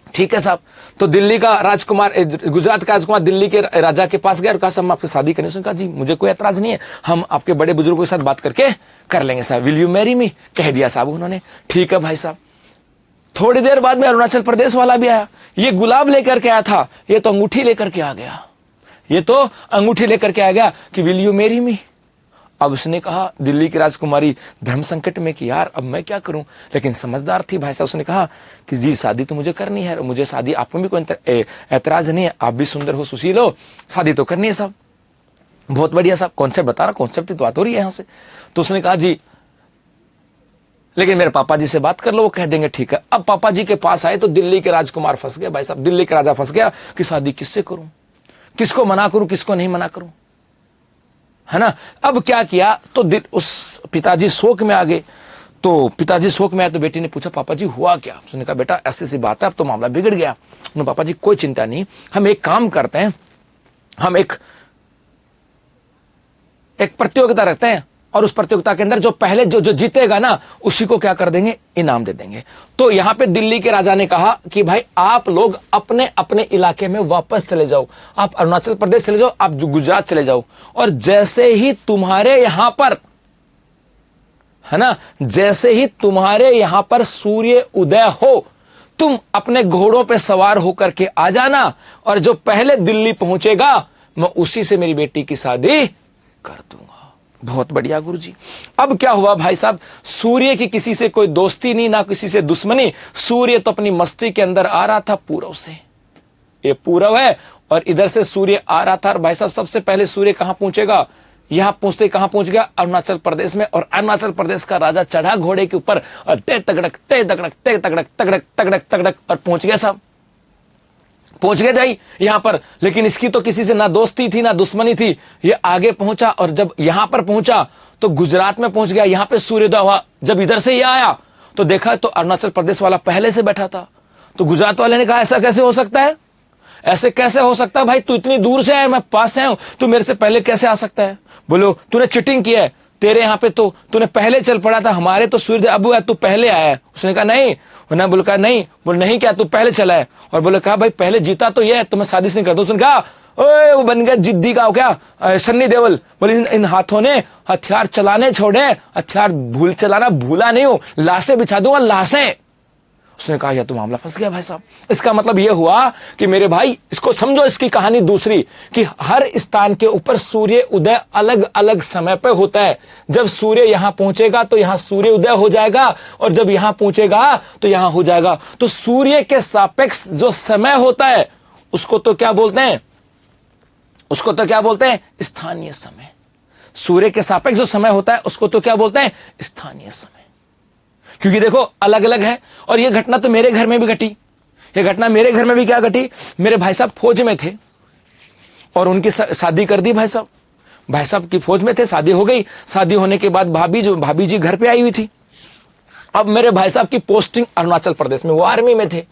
ठीक है साहब। तो दिल्ली का राजकुमार, गुजरात का राजकुमार दिल्ली के राजा के पास गया और कहा साहब मैं आपसे शादी करने से। कहा जी मुझे कोई एतराज नहीं है, हम आपके बड़े बुजुर्गों के साथ बात करके कर लेंगे साहब, विल यू मैरी मी, कह दिया साहब उन्होंने। ठीक है भाई साहब। थोड़ी देर बाद में अरुणाचल प्रदेश वाला भी आया। ये गुलाब लेकर के आया था, ये तो अंगूठी लेकर के आ गया, ये तो अंगूठी लेकर के आ गया कि विल यू मैरी मी। अब उसने कहा दिल्ली की राजकुमारी धर्म संकट में कि यार अब मैं क्या करूं, लेकिन समझदार थी भाई साहब, उसने कहा कि जी शादी तो मुझे करनी है, मुझे शादी, आप में भी कोई ऐतराज नहीं है, आप भी सुंदर हो, सुशील हो, शादी तो करनी है साहब। बहुत बढ़िया साहब, कॉन्सेप्ट बता रहा, कॉन्सेप्ट की बात हो रही है यहां से। तो उसने कहा जी लेकिन मेरे पापा जी से बात कर लो, वो कह देंगे ठीक है। अब पापा जी के पास आए तो दिल्ली के राजकुमार फंस गया भाई साहब, दिल्ली के राजा फंस गया कि शादी किससे करूं, किसको मना करूं, किसको नहीं मना करूं, है ना। अब क्या किया, तो उस पिताजी शोक में आ गए। तो पिताजी शोक में आए तो बेटी ने पूछा पापा जी हुआ क्या? उसने कहा बेटा ऐसी सी बात है, अब तो मामला बिगड़ गया। उन्होंने पापा जी कोई चिंता नहीं, हम एक काम करते हैं, हम एक प्रतियोगिता रखते हैं और उस प्रतियोगिता के अंदर जो पहले जो जीतेगा ना उसी को क्या कर देंगे, इनाम दे देंगे। तो यहां पे दिल्ली के राजा ने कहा कि भाई आप लोग अपने अपने इलाके में वापस चले जाओ, आप अरुणाचल प्रदेश चले जाओ, आप गुजरात चले जाओ, और जैसे ही तुम्हारे यहां पर है ना, जैसे ही तुम्हारे यहां पर सूर्य उदय हो, तुम अपने घोड़ों पे सवार होकर के आ जाना, और जो पहले दिल्ली पहुंचेगा मैं उसी से मेरी बेटी की शादी कर दूंगा। बहुत बढ़िया गुरुजी। अब क्या हुआ भाई साहब, सूर्य की किसी से कोई दोस्ती नहीं, ना किसी से दुश्मनी। सूर्य तो अपनी मस्ती के अंदर आ रहा था पूर्व से, ये पूर्व है, और इधर से सूर्य आ रहा था। और भाई साहब सबसे पहले सूर्य कहां पहुंचेगा, यहां पहुंचते कहां पहुंच गया, अरुणाचल प्रदेश में। और अरुणाचल प्रदेश का राजा चढ़ा घोड़े के ऊपर और ते तगड़क ते तगड़क ते तगड़क तगड़क तगड़क तगड़क और पहुंच गया साहब, पहुंच गए जाई यहां पर। लेकिन इसकी तो किसी से ना दोस्ती थी ना दुश्मनी थी। ये आगे पहुंचा, और जब यहां पर पहुंचा तो गुजरात में पहुंच गया, यहां पे सूर्योदय हुआ। जब इधर से ये आया तो देखा तो अरुणाचल प्रदेश वाला पहले से बैठा था। तो गुजरात वाले ने कहा ऐसा कैसे हो सकता है, ऐसे कैसे हो सकता है भाई, तू इतनी दूर से है, मैं पास से हूं, तू मेरे से पहले कैसे आ सकता है। बोलो तूने चीटिंग किया है, तेरे यहां पे तो तूने पहले चल पड़ा था, हमारे तो सूर्य अब है, तू पहले आया है। उसने कहा नहीं, उन्होंने बोल कहा नहीं, बोल नहीं क्या तू पहले चला है। और बोले कहा भाई पहले जीता तो ये है, तो मैं शादी नहीं करता। उसने कहा ओए वो बन गया जिद्दी का क्या सन्नी देओल। बोले इन हाथों ने हथियार चलाने छोड़े, हथियार भूल चलाना भूला नहीं हूं, लाशें बिछा दूंगा लाशें। उसने कहा यह तो मामला फंस गया भाई साहब। इसका मतलब यह हुआ कि मेरे भाई इसको समझो, इसकी कहानी दूसरी, कि हर स्थान के ऊपर सूर्य उदय अलग अलग समय पर होता है। जब सूर्य यहां पहुंचेगा तो यहां सूर्य उदय हो जाएगा, और जब यहां पहुंचेगा तो यहां हो जाएगा। तो सूर्य के सापेक्ष जो समय होता है उसको तो क्या बोलते हैं, उसको तो क्या बोलते हैं, स्थानीय समय। सूर्य के सापेक्ष जो समय होता है उसको तो क्या बोलते हैं, स्थानीय समय। क्योंकि देखो अलग अलग है। और यह घटना तो मेरे घर में भी घटी, यह घटना मेरे घर में भी क्या घटी, मेरे भाई साहब फौज में थे और उनकी शादी कर दी। भाई साहब की फौज में थे, शादी हो गई। शादी होने के बाद भाभी जी घर पे आई हुई थी। अब मेरे भाई साहब की पोस्टिंग अरुणाचल प्रदेश में, वो आर्मी में थे।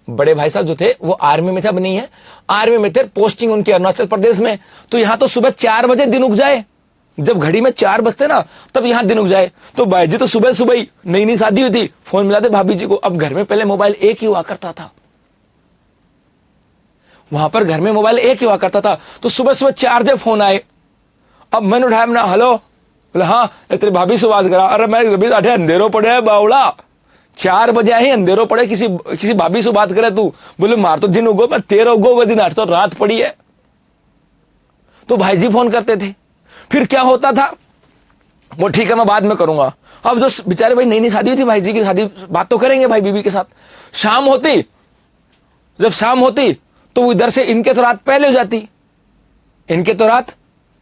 बड़े भाई साहब जो थे वो आर्मी में थे, अब नहीं है, आर्मी में थे, पोस्टिंग उनकी अरुणाचल प्रदेश में। तो यहां तो सुबह 4 बजे दिन उग जाए, जब घड़ी में 4 बजते ना तब यहां दिन उग जाए। तो भाई जी तो सुबह सुबह ही, नई नई शादी हुई थी, फोन मिलाते भाभी जी को। अब घर में पहले मोबाइल एक ही हुआ करता था, वहां पर घर में मोबाइल एक ही हुआ करता था। तो सुबह सुबह 4 जब फोन आए, अब मैंने उठाया, ना हेलो, बोले हाँ तेरी भाभी से बात करा। अरे मैं अभी अठे अंधेरों पड़े है बावड़ा, 4 बजे आई अंधेरों पड़े, किसी भाभी से बात करे तू। बोले मार तो दिन उगो, मैं तेरा उगो दिन 8 तो रात पड़ी है। तो भाई जी फोन करते थे। फिर क्या होता था, वो ठीक है मैं बाद में करूंगा। अब जो बेचारे भाई नई नई शादी हुई थी, भाई जी की शादी, बात तो करेंगे भाई बीबी के साथ। शाम होती, जब शाम होती तो वो इधर से, इनके तो रात पहले हो जाती, इनके तो रात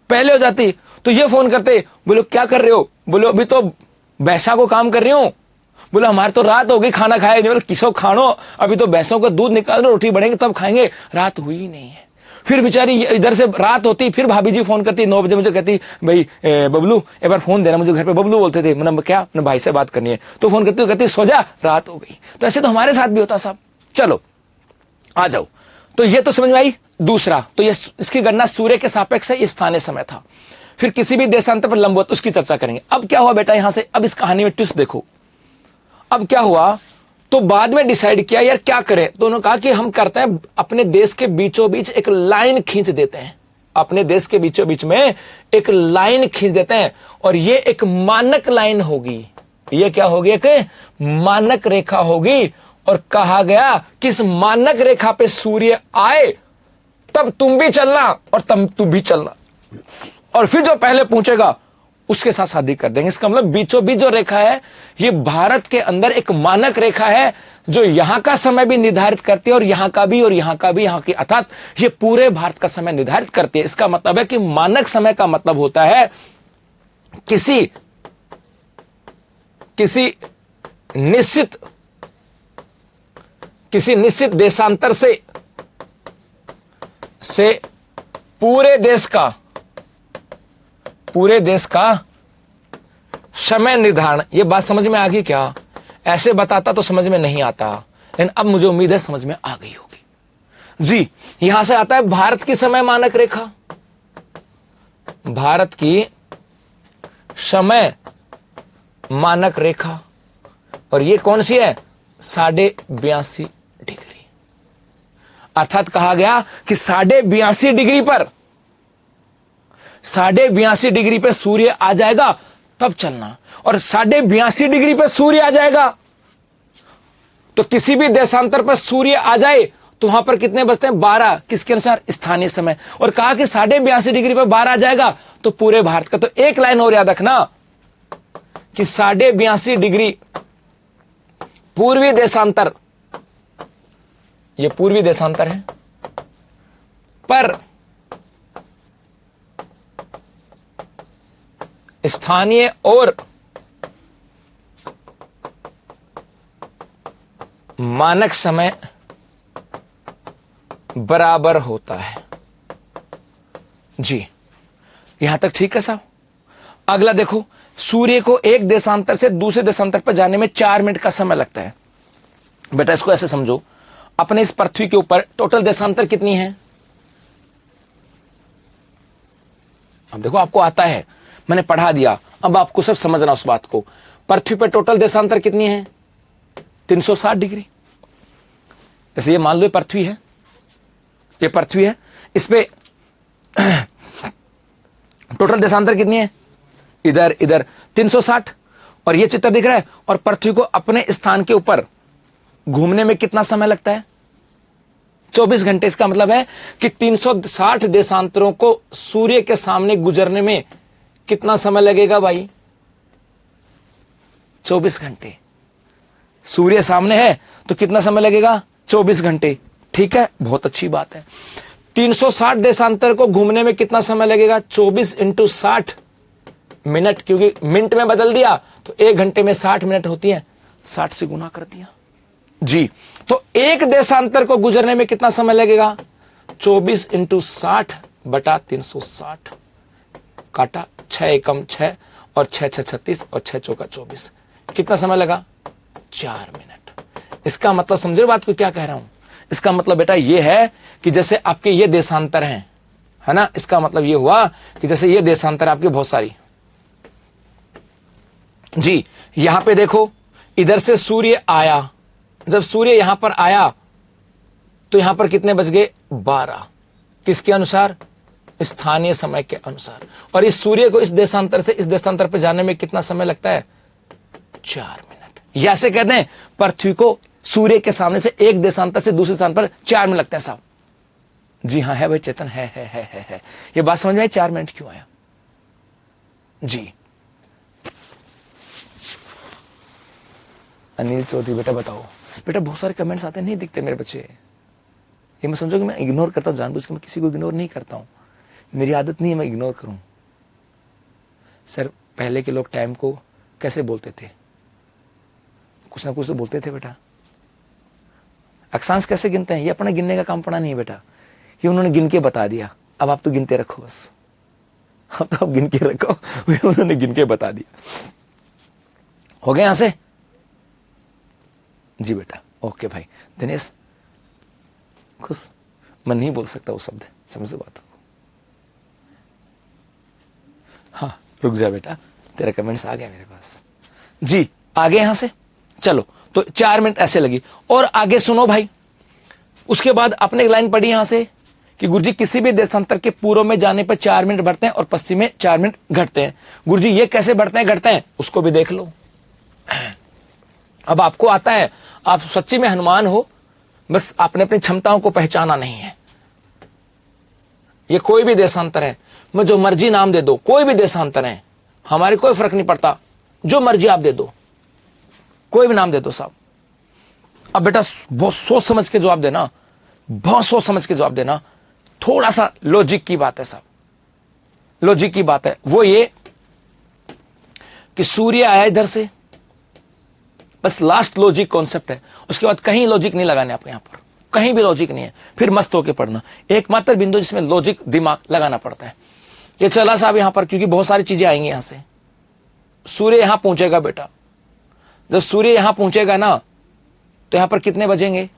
पहले हो जाती। तो ये फोन करते, बोलो क्या कर रहे हो, बोलो अभी तो भैंसा को काम कर रही हूं। बोलो हमारे तो रात हो गई, खाना खाया नहीं। बोले किसो खानो, अभी तो भैंसों का दूध निकाल दो, रोटी बढ़ेंगे तब खाएंगे, रात हुई ही नहीं है। फिर बेचारी इधर से रात होती, फिर भाभी जी फोन करती 9 बजे मुझे, कहती भाई बबलू एक बार फोन देना मुझे, घर पे बबलू बोलते थे, मैंने क्या अपने भाई से बात करनी है। तो फोन करती, कहती सो जा रात हो गई। तो ऐसे तो हमारे साथ भी होता साहब। चलो आ जाओ, तो ये तो समझ में आई। दूसरा तो ये इसकी गणना सूर्य के सापेक्ष है, ये स्थानीय समय था। फिर किसी भी देशांतर पर लंबवत, उसकी चर्चा करेंगे। अब क्या हुआ बेटा यहां से, अब इस कहानी में ट्विस्ट देखो। अब क्या हुआ, तो बाद में डिसाइड किया यार क्या करें। तो उन्होंने कहा कि हम करते हैं अपने देश के बीचों बीच एक लाइन खींच देते हैं, अपने देश के बीचों बीच में एक लाइन खींच देते हैं, और ये एक मानक लाइन होगी। ये क्या होगी, एक मानक रेखा होगी। और कहा गया कि इस मानक रेखा पे सूर्य आए तब तुम भी चलना और तब तुम भी चलना, और फिर जो पहले पहुंचेगा उसके साथ शादी कर देंगे। इसका मतलब बीचों बीच जो रेखा है ये भारत के अंदर एक मानक रेखा है, जो यहां का समय भी निर्धारित करती है, और यहां का भी, और यहां का भी, यहां की, अर्थात ये पूरे भारत का समय निर्धारित करती है। इसका मतलब है कि मानक समय का मतलब होता है किसी निश्चित देशांतर से पूरे देश का समय निर्धारण। ये बात समझ में आ गई क्या? ऐसे बताता तो समझ में नहीं आता, लेकिन अब मुझे उम्मीद है समझ में आ गई होगी जी। यहां से आता है भारत की समय मानक रेखा, भारत की समय मानक रेखा, और ये कौन सी है, 82.5 डिग्री। अर्थात कहा गया कि 82.5 डिग्री पर 82.5 डिग्री पे सूर्य आ जाएगा, तब चलना। और 82.5 डिग्री पे सूर्य आ जाएगा, तो किसी भी देशांतर पर सूर्य आ जाए तो वहां पर कितने बजते हैं? 12। किसके अनुसार? स्थानीय समय। और कहा कि 82.5 डिग्री पर 12 आ जाएगा तो पूरे भारत का। तो एक लाइन और याद रखना कि 82.5 डिग्री पूर्वी देशांतर, ये पूर्वी देशांतर है, पर स्थानीय और मानक समय बराबर होता है। जी, यहां तक ठीक है साहब। अगला देखो, सूर्य को एक देशांतर से दूसरे देशांतर पर जाने में 4 मिनट का समय लगता है। बेटा इसको ऐसे समझो, अपने इस पृथ्वी के ऊपर टोटल देशांतर कितनी है? अब देखो आपको आता है, मैंने पढ़ा दिया, अब आपको सब समझना उस बात को। पृथ्वी पर टोटल देशांतर कितनी है? 360 डिग्री। जैसे ये मान लो ये पृथ्वी है, ये पृथ्वी है, इस पे टोटल देशांतर कितनी है? इधर इधर 360। और ये चित्र दिख रहा है। और पृथ्वी को अपने स्थान के ऊपर घूमने में कितना समय लगता है? 24 घंटे। इसका मतलब है कि 360 देशांतरों को सूर्य के सामने गुजरने में कितना समय लगेगा भाई? 24 घंटे। सूर्य सामने है तो कितना समय लगेगा? 24 घंटे। ठीक है, बहुत अच्छी बात है। 360 देशांतर को घूमने में कितना समय लगेगा? 24 × 60 मिनट, क्योंकि मिनट में बदल दिया तो 1 घंटे में 60 मिनट होती है, 60 से गुना कर दिया। जी, तो एक देशांतर को गुजरने में कितना समय लगेगा? 24 × 60 बटा 360 काटा 6 एकम 6 और 6 6 36 और 6 चौका 24। कितना समय लगा? 4 मिनट। इसका मतलब समझे बात को क्या कह रहा हूं? इसका मतलब बेटा ये है कि जैसे आपके ये देशांतर हैं, है ना, इसका मतलब ये हुआ कि जैसे ये देशांतर आपके बहुत सारी। जी, यहां पे देखो, इधर से सूर्य आया, जब सूर्य यहां पर आया तो यहां पर कितने बज गए? 12। किसके अनुसार? स्थानीय समय के अनुसार। और इस सूर्य को इस देशांतर से इस देशांतर पर जाने में कितना समय लगता है? 4 मिनट। या से कहते हैं पृथ्वी को सूर्य के सामने से एक देशांतर से दूसरे स्थान पर 4 मिनट लगते हैं साहब। जी हाँ, है भाई चेतन, है। ये बात समझ में आई 4 मिनट क्यों आया? जी, अनिल चौधरी बेटा बताओ। बेटा बहुत सारे कमेंट्स आते नहीं दिखते मेरे बच्चे। ये मैं समझो कि मैं इग्नोर करता हूं जानबूझ के। मैं किसी को इग्नोर नहीं करता हूं, मेरी आदत नहीं है मैं इग्नोर करूं। सर पहले के लोग टाइम को कैसे बोलते थे? कुछ ना कुछ तो बोलते थे बेटा। अक्षांश कैसे गिनते हैं? ये अपने गिनने का काम पड़ा नहीं है बेटा, ये उन्होंने गिन के बता दिया। अब आप तो गिनते रखो बस, अब तो आप गिन के रखो, उन्होंने गिन के बता दिया। हो गए यहां से? जी बेटा, ओके भाई। दिनेश खुश, मैं नहीं बोल सकता वो शब्द, समझो बात को। हाँ रुक जा बेटा, तेरा कमेंट्स आ गया मेरे पास। जी आगे यहां से चलो, तो 4 मिनट ऐसे लगी। और आगे सुनो भाई, उसके बाद आपने एक लाइन पढ़ी यहां से कि गुरुजी किसी भी देशांतर के पूर्व में जाने पर 4 मिनट बढ़ते हैं और पश्चिम में 4 मिनट घटते हैं। गुरुजी ये कैसे बढ़ते हैं घटते हैं, उसको भी देख लो। अब आपको आता है, आप सच्ची में हनुमान हो, बस आपने अपनी क्षमताओं को पहचाना नहीं है। ये कोई भी देशांतर है, मैं जो मर्जी नाम दे दो, कोई भी देशांतर है, हमारे कोई फर्क नहीं पड़ता, जो मर्जी आप दे दो, कोई भी नाम दे दो साहब। अब बेटा बहुत सोच समझ के जवाब देना, बहुत सोच समझ के जवाब देना। थोड़ा सा लॉजिक की बात है साहब, लॉजिक की बात है। वो ये कि सूर्य आया इधर से, बस लास्ट लॉजिक कॉन्सेप्ट है। उसके बाद कहीं लॉजिक नहीं लगाने आपको, यहां पर कहीं भी लॉजिक नहीं है। फिर मस्त होके पढ़ना। एकमात्र बिंदु जिसमें लॉजिक दिमाग लगाना पड़ता है, ये चला साहब यहां पर, क्योंकि बहुत सारी चीजें आएंगी यहां से। सूर्य यहां पहुंचेगा बेटा, जब सूर्य यहां पहुंचेगा ना, तो यहां पर कितने बजेंगे?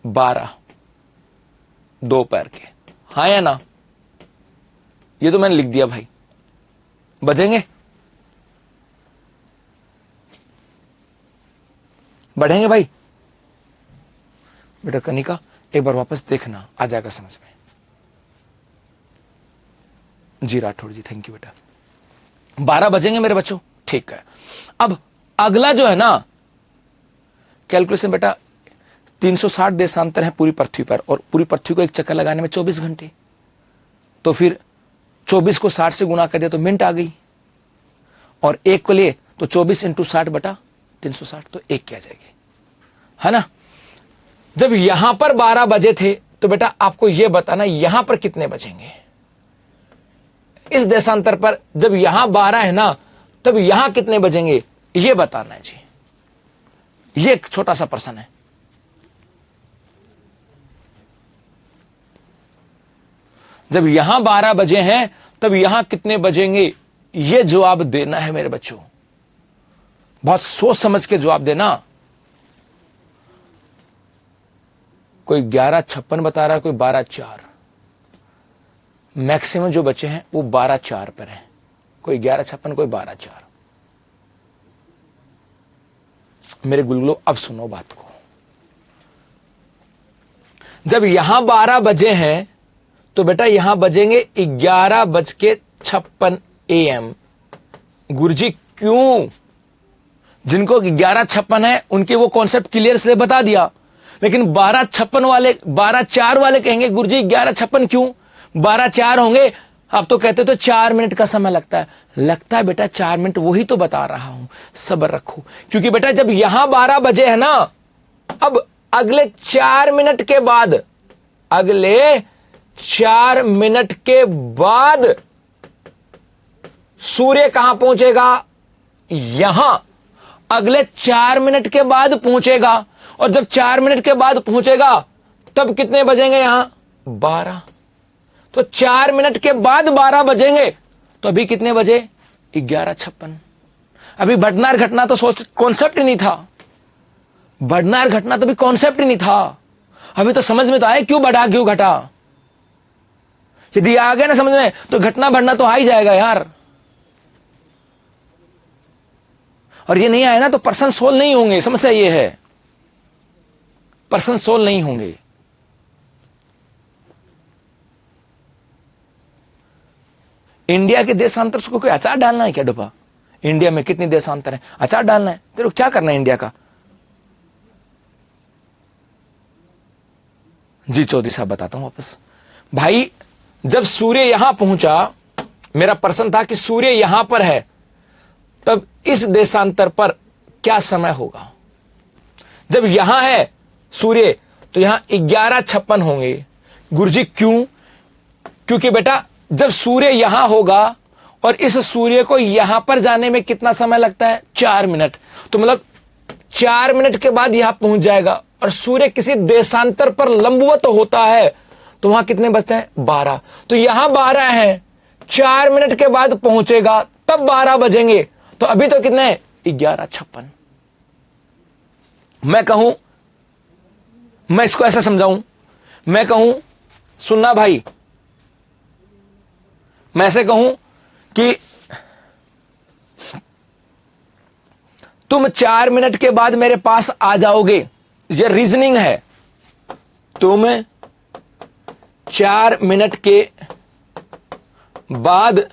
12 दोपहर के। हाँ या ना? ये तो मैंने लिख दिया भाई, बजेंगे, बढ़ेंगे भाई। बेटा कनिका एक बार वापस देखना, आ जाएगा समझ में। जी राठौड़ जी, थैंक यू बेटा। 12 बजेंगे मेरे बच्चों, ठीक है। अब अगला जो है ना कैलकुलेशन बेटा, 360 देशांतर है पूरी पृथ्वी पर, और पूरी पृथ्वी को एक चक्कर लगाने में 24 घंटे, तो फिर 24 को 60 से गुणा कर दिया तो मिनट आ गई, और एक को लिए तो 24 × 60 बटा 360, तो एक क्या जाएगी, है ना। जब यहां पर 12 बजे थे तो बेटा आपको यह बताना यहां पर कितने बजेंगे इस देशांतर पर। जब यहां 12 है ना, तब यहां कितने बजेंगे यह बताना है जी। यह एक छोटा सा प्रश्न है। जब यहां 12 बजे हैं तब यहां कितने बजेंगे, यह जवाब देना है मेरे बच्चों। बहुत सोच समझ के जवाब देना। कोई 11:56 बता रहा है, कोई 12:04। मैक्सिमम जो बच्चे हैं वो 12:04 पर हैं, कोई 11:56, कोई 12:04। मेरे गुलगुलो अब सुनो बात को। जब यहां 12 बजे हैं तो बेटा यहां बजेंगे 11:56 AM। गुरुजी क्यों? जिनको 11:56 है उनके वो कॉन्सेप्ट क्लियर से बता दिया, लेकिन 12:56 वाले 12:04 वाले कहेंगे गुरुजी 11:56 क्यों, 12:04 होंगे। आप तो कहते तो 4 मिनट का समय लगता है बेटा 4 मिनट, वही तो बता रहा हूं, सब्र रखो। क्योंकि बेटा जब यहां 12 बजे है ना, अब अगले 4 मिनट के बाद, अगले 4 मिनट के बाद सूर्य कहां पहुंचेगा, यहां अगले 4 मिनट के बाद पहुंचेगा। और जब 4 मिनट के बाद पहुंचेगा तब कितने बजेंगे यहां 12। तो 4 मिनट के बाद 12 बजेंगे, तो अभी कितने बजे 11:56। अभी बढ़नार घटना तो सोच कॉन्सेप्ट ही नहीं था, बढ़नार घटना तो भी कॉन्सेप्ट ही नहीं था। अभी तो समझ में तो आए क्यों बढ़ा क्यों घटा। यदि आ गया ना समझ में तो घटना बढ़ना तो आ ही जाएगा यार। और ये नहीं आया ना तो पर्सन सोल्व नहीं होंगे। समस्या ये है, पर्सन सोल्व नहीं होंगे। इंडिया के देशांतर को कोई अचार डालना है क्या डोपा? इंडिया में कितने देशांतर है, अचार डालना है तेरे को? क्या करना है इंडिया का? जी चौधरी साहब बताता हूं वापस। भाई जब सूर्य यहां पहुंचा, मेरा प्रश्न था कि सूर्य यहां पर है, तब इस देशांतर पर क्या समय होगा? जब यहां है सूर्य तो यहां 11:56 होंगे। गुरुजी क्यों? क्योंकि बेटा जब सूर्य यहां होगा और इस सूर्य को यहां पर जाने में कितना समय लगता है 4 मिनट, तो मतलब 4 मिनट के बाद यहां पहुंच जाएगा। और सूर्य किसी देशांतर पर लंबवत होता है तो वहां कितने बजते हैं 12। तो यहां 12 है, 4 मिनट के बाद पहुंचेगा तब 12 बजेंगे। तो अभी तो कितने 11:56। मैं कहूं, मैं इसको ऐसा समझाऊं, मैं कहूं सुनना भाई, मैं ऐसे कहूं कि तुम 4 मिनट के बाद मेरे पास आ जाओगे, यह रीजनिंग है। तुम 4 मिनट के बाद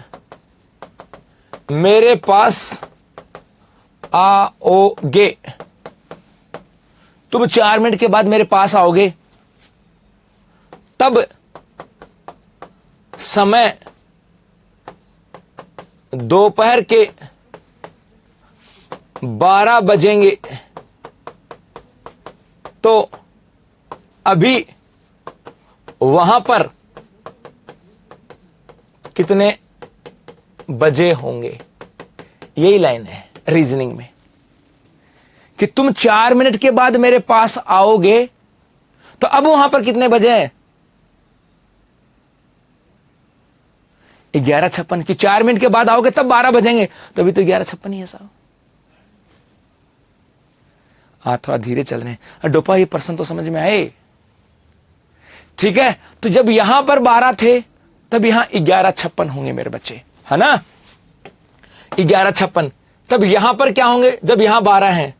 मेरे पास आओगे, तुम 4 मिनट के बाद मेरे पास आओगे, तब समय दोपहर के 12 बजेंगे। तो अभी वहां पर कितने बजे होंगे? यही लाइन है रीजनिंग में कि तुम 4 मिनट के बाद मेरे पास आओगे, तो अब वहां पर कितने बजे हैं 11:56। कि 4 मिनट के बाद आओगे तब 12 बजेंगे, तो अभी तो 11:56 ही है साहब। थोड़ा धीरे चल रहे हैं डोपा, ये प्रश्न तो समझ में आए? ठीक है, तो जब यहां पर 12 थे तब यहां 11:56 होंगे मेरे बच्चे, है ना 11:56। तब यहां पर क्या होंगे? जब यहां 12 हैं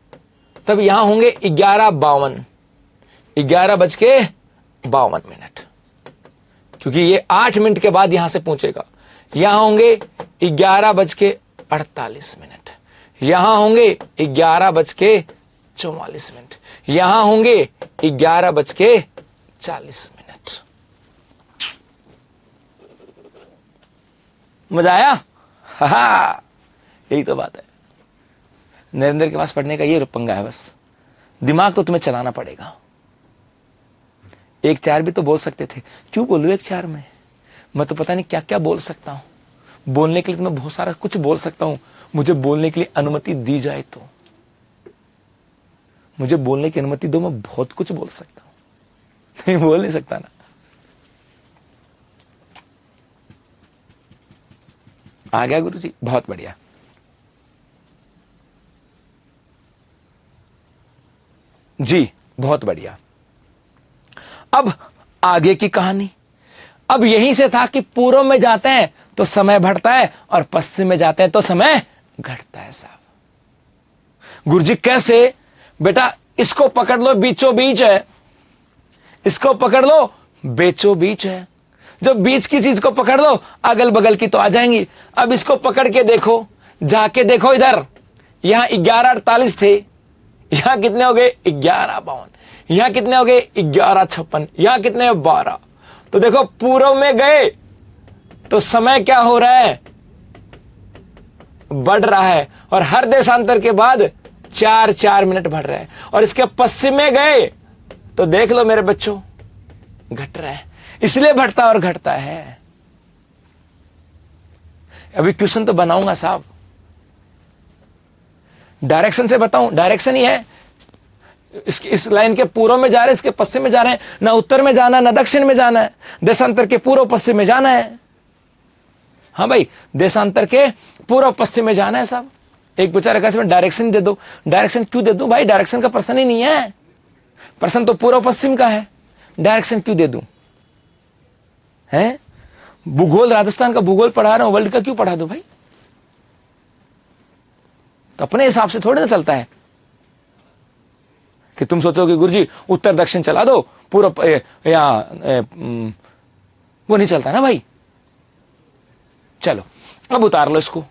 तब यहां होंगे 11:52, 11:52, क्योंकि ये 8 मिनट के बाद यहां से पहुंचेगा। यहां होंगे 11:52, 48 मिनट। यहां होंगे 11:44। यहां होंगे 11:40। मजा आया? हा, यही तो बात है। नरेंद्र के पास पढ़ने का ये पंगा है, बस दिमाग तो तुम्हें चलाना पड़ेगा। 1-4 भी तो बोल सकते थे, क्यों बोलूं 1-4 में? मैं तो पता नहीं क्या क्या बोल सकता हूं। बोलने के लिए तो मैं बहुत सारा कुछ बोल सकता हूं। मुझे बोलने के लिए अनुमति दी जाए तो, मुझे बोलने की अनुमति दो, मैं बहुत कुछ बोल सकता हूं। नहीं बोल नहीं सकता ना। आ गया गुरुजी, बहुत बढ़िया। जी बहुत बढ़िया। अब आगे की कहानी, अब यहीं से था कि पूर्व में जाते हैं तो समय बढ़ता है और पश्चिम में जाते हैं तो समय घटता है। साहब गुरुजी कैसे? बेटा इसको पकड़ लो, बीचों बीच है। इसको पकड़ लो, बीचों बीच है। जो बीच की चीज को पकड़ लो, अगल बगल की तो आ जाएंगी। अब इसको पकड़ के देखो, जाके देखो इधर, यहां 11:48 थे, यहां कितने हो गए 11:52। यहां कितने हो गए 11:56। यहां कितने 12। तो देखो पूर्व में गए तो समय क्या हो रहा है? बढ़ रहा है। और हर देशांतर के बाद 4-4 मिनट बढ़ रहा है। और इसके पश्चिम में गए तो देख लो मेरे बच्चों, घट रहा है। इसलिए बढ़ता और घटता है। अभी क्वेश्चन तो बनाऊंगा साहब, डायरेक्शन से बताऊं, डायरेक्शन ही है। इस लाइन के पूर्व में जा रहे हैं, इसके पश्चिम में जा रहे हैं। ना उत्तर में जाना, ना दक्षिण में जाना है, देशांतर के पूर्व पश्चिम में जाना है। हाँ भाई, देशांतर के पूर्व पश्चिम में जाना है साहब। एक बेचारा कहते डायरेक्शन दे दो। डायरेक्शन क्यों दे दूं भाई? डायरेक्शन का प्रश्न ही नहीं है। प्रश्न तो पूर्व पश्चिम का है, डायरेक्शन क्यों दे दूं? है भूगोल, राजस्थान का भूगोल पढ़ा रहा हूं, वर्ल्ड का क्यों पढ़ा दो भाई? तो अपने हिसाब से थोड़ी ना चलता है कि तुम सोचोगे गुरुजी उत्तर दक्षिण चला दो, पूर्व या वो नहीं चलता ना भाई। चलो अब उतार लो इसको,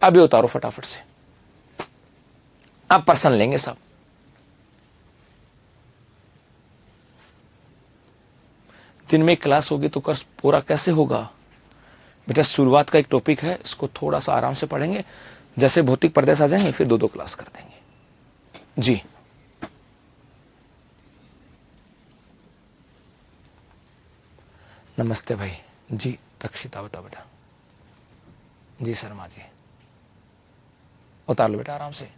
अभी उतारो फटाफट से। अब प्रश्न लेंगे सब। दिन में क्लास होगी तो कर्स पूरा कैसे होगा बेटा? शुरुआत का एक टॉपिक है, इसको थोड़ा सा आराम से पढ़ेंगे। जैसे भौतिक प्रदेश आ जाएंगे फिर 2-2 क्लास कर देंगे। जी नमस्ते भाई। जी तक्षिता बता बेटा। जी शर्मा जी, उतार लो बेटा आराम से।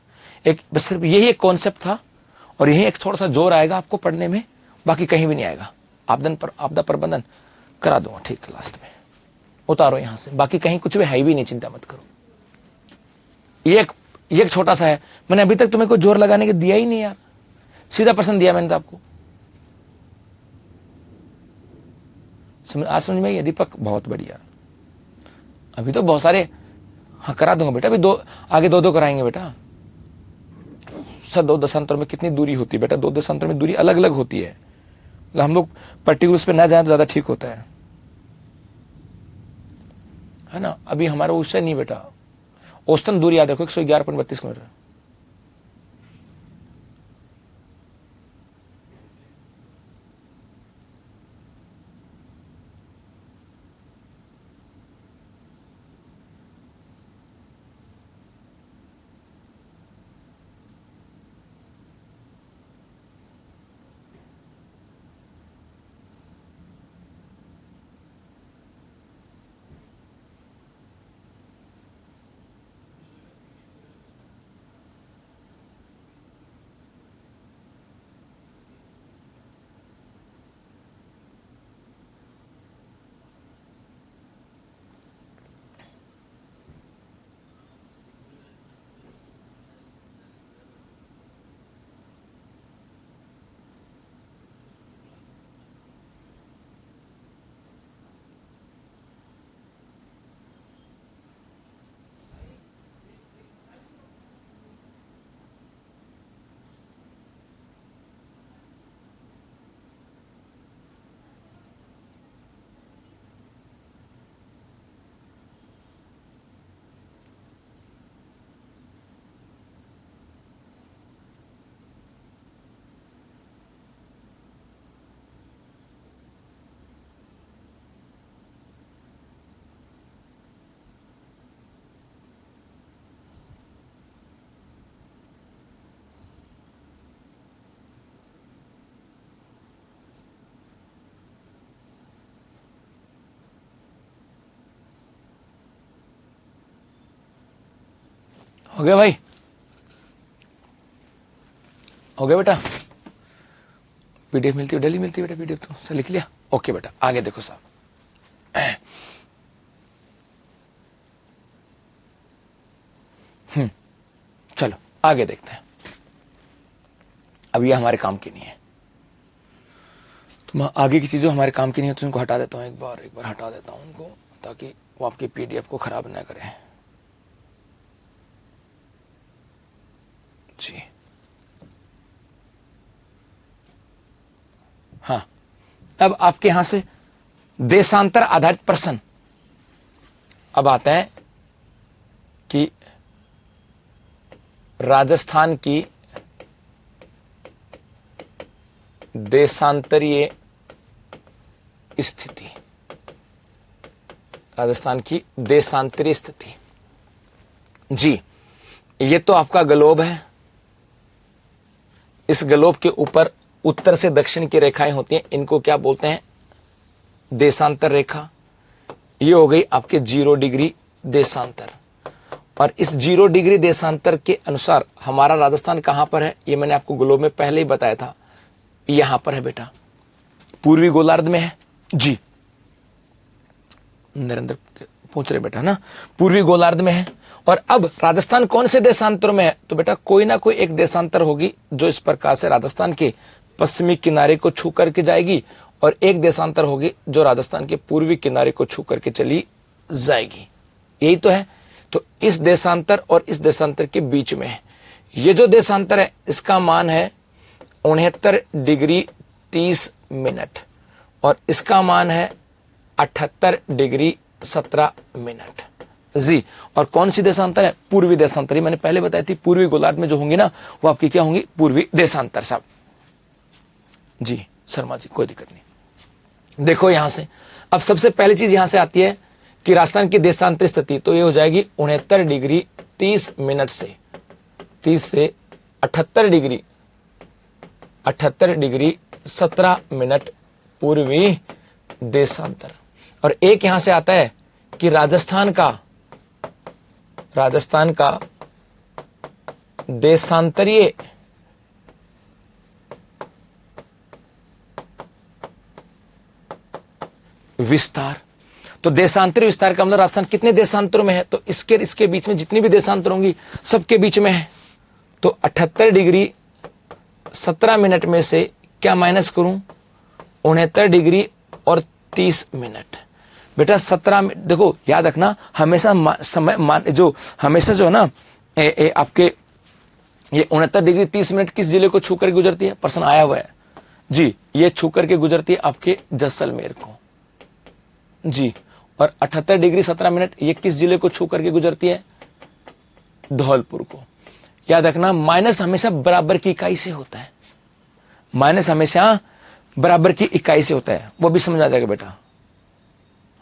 एक बस सिर्फ यही एक कॉन्सेप्ट था और यही एक थोड़ा सा जोर आएगा आपको पढ़ने में, बाकी कहीं भी नहीं आएगा। आपदा प्रबंधन करा दूंगा ठीक लास्ट में। उतारो यहां से, बाकी कहीं कुछ भी है भी नहीं, चिंता मत करो। ये एक छोटा सा है। मैंने अभी तक तुम्हें कोई जोर लगाने के दिया ही नहीं यार, सीधा प्रश्न दिया मैंने तो आपको। आज समझ में आई दीपक? बहुत बढ़िया। अभी तो बहुत सारे, हाँ करा दूंगा बेटा। अभी आगे 2-2 कराएंगे बेटा। सर 2 दशांतर में कितनी दूरी होती है बेटा? 2 दशांतर में दूरी अलग अलग होती है। हम लोग पर्टिकुलर्स पे ना जाए तो ज्यादा ठीक होता है ना। अभी हमारा उससे नहीं बेटा, औसतन दूरी याद रखो 111.32 किलोमीटर। हो गया भाई, हो गया बेटा। पीडीएफ मिलती है, डेली मिलती है बेटा पीडीएफ, तो सर लिख लिया। ओके बेटा, आगे देखो साहब। चलो आगे देखते हैं। अब ये हमारे काम की नहीं है, तो मैं आगे की चीजों हमारे काम की नहीं है तो इनको हटा देता हूं, एक बार हटा देता हूं उनको, ताकि वो आपकी पीडीएफ को खराब ना करें। जी हाँ, अब आपके यहां से देशांतर आधारित प्रश्न अब आता है कि राजस्थान की देशांतरीय स्थिति, राजस्थान की देशांतरीय स्थिति। जी, ये तो आपका ग्लोब है। इस ग्लोब के ऊपर उत्तर से दक्षिण की रेखाएं होती हैं, इनको क्या बोलते हैं? देशांतर रेखा। ये हो गई आपके 0 डिग्री देशांतर। और इस 0 डिग्री देशांतर के अनुसार हमारा राजस्थान कहां पर है, ये मैंने आपको ग्लोब में पहले ही बताया था। यहां पर है बेटा, पूर्वी गोलार्ध में है। जी, नरेंद्र पूछ रहे बेटा ना, पूर्वी गोलार्ध में है। और अब राजस्थान कौन से देशांतर में है? तो बेटा कोई ना कोई एक देशांतर होगी जो इस प्रकार से राजस्थान के पश्चिमी किनारे को छू करके जाएगी, और एक देशांतर होगी जो राजस्थान के पूर्वी किनारे को छू करके चली जाएगी। यही तो है। तो इस देशांतर और इस देशांतर के बीच में है। ये जो देशांतर है इसका मान है 69 डिग्री 30 मिनट, और इसका मान है 78 डिग्री 17 मिनट। जी, और कौन सी देशांतर है? पूर्वी देशांतर। ही मैंने पहले बताई थी, पूर्वी गोलार्ध में जो होंगी ना वो आपकी क्या होंगी? पूर्वी देशांतर साहब। जी शर्मा जी, कोई दिक्कत नहीं। देखो यहां से अब सबसे पहली चीज यहां से आती है कि राजस्थान की देशांतरित स्थिति, तो ये हो जाएगी 69 डिग्री 30 मिनट से 30 से 78 डिग्री 17 मिनट पूर्वी देशांतर। और एक यहां से आता है कि राजस्थान का देशांतरीय विस्तार। तो देशांतरीय विस्तार का मतलब राजस्थान कितने देशांतरों में है? तो इसके बीच में जितनी भी देशांतर होंगी सबके बीच में है। तो 78 डिग्री 17 मिनट में से क्या माइनस करूं? 69 डिग्री और 30 मिनट। बेटा 17 देखो याद रखना, हमेशा समय जो हमेशा जो है ना आपके ये 69 डिग्री 30 मिनट किस जिले को छू कर गुजरती है? प्रश्न आया हुआ है जी, ये छू करके गुजरती है आपके जैसलमेर को। जी, और 78 डिग्री 17 मिनट ये किस जिले को छू करके गुजरती है? धौलपुर को। याद रखना, माइनस हमेशा बराबर की इकाई से होता है। माइनस हमेशा बराबर की इकाई से होता है, वो भी समझ आ जाएगा बेटा,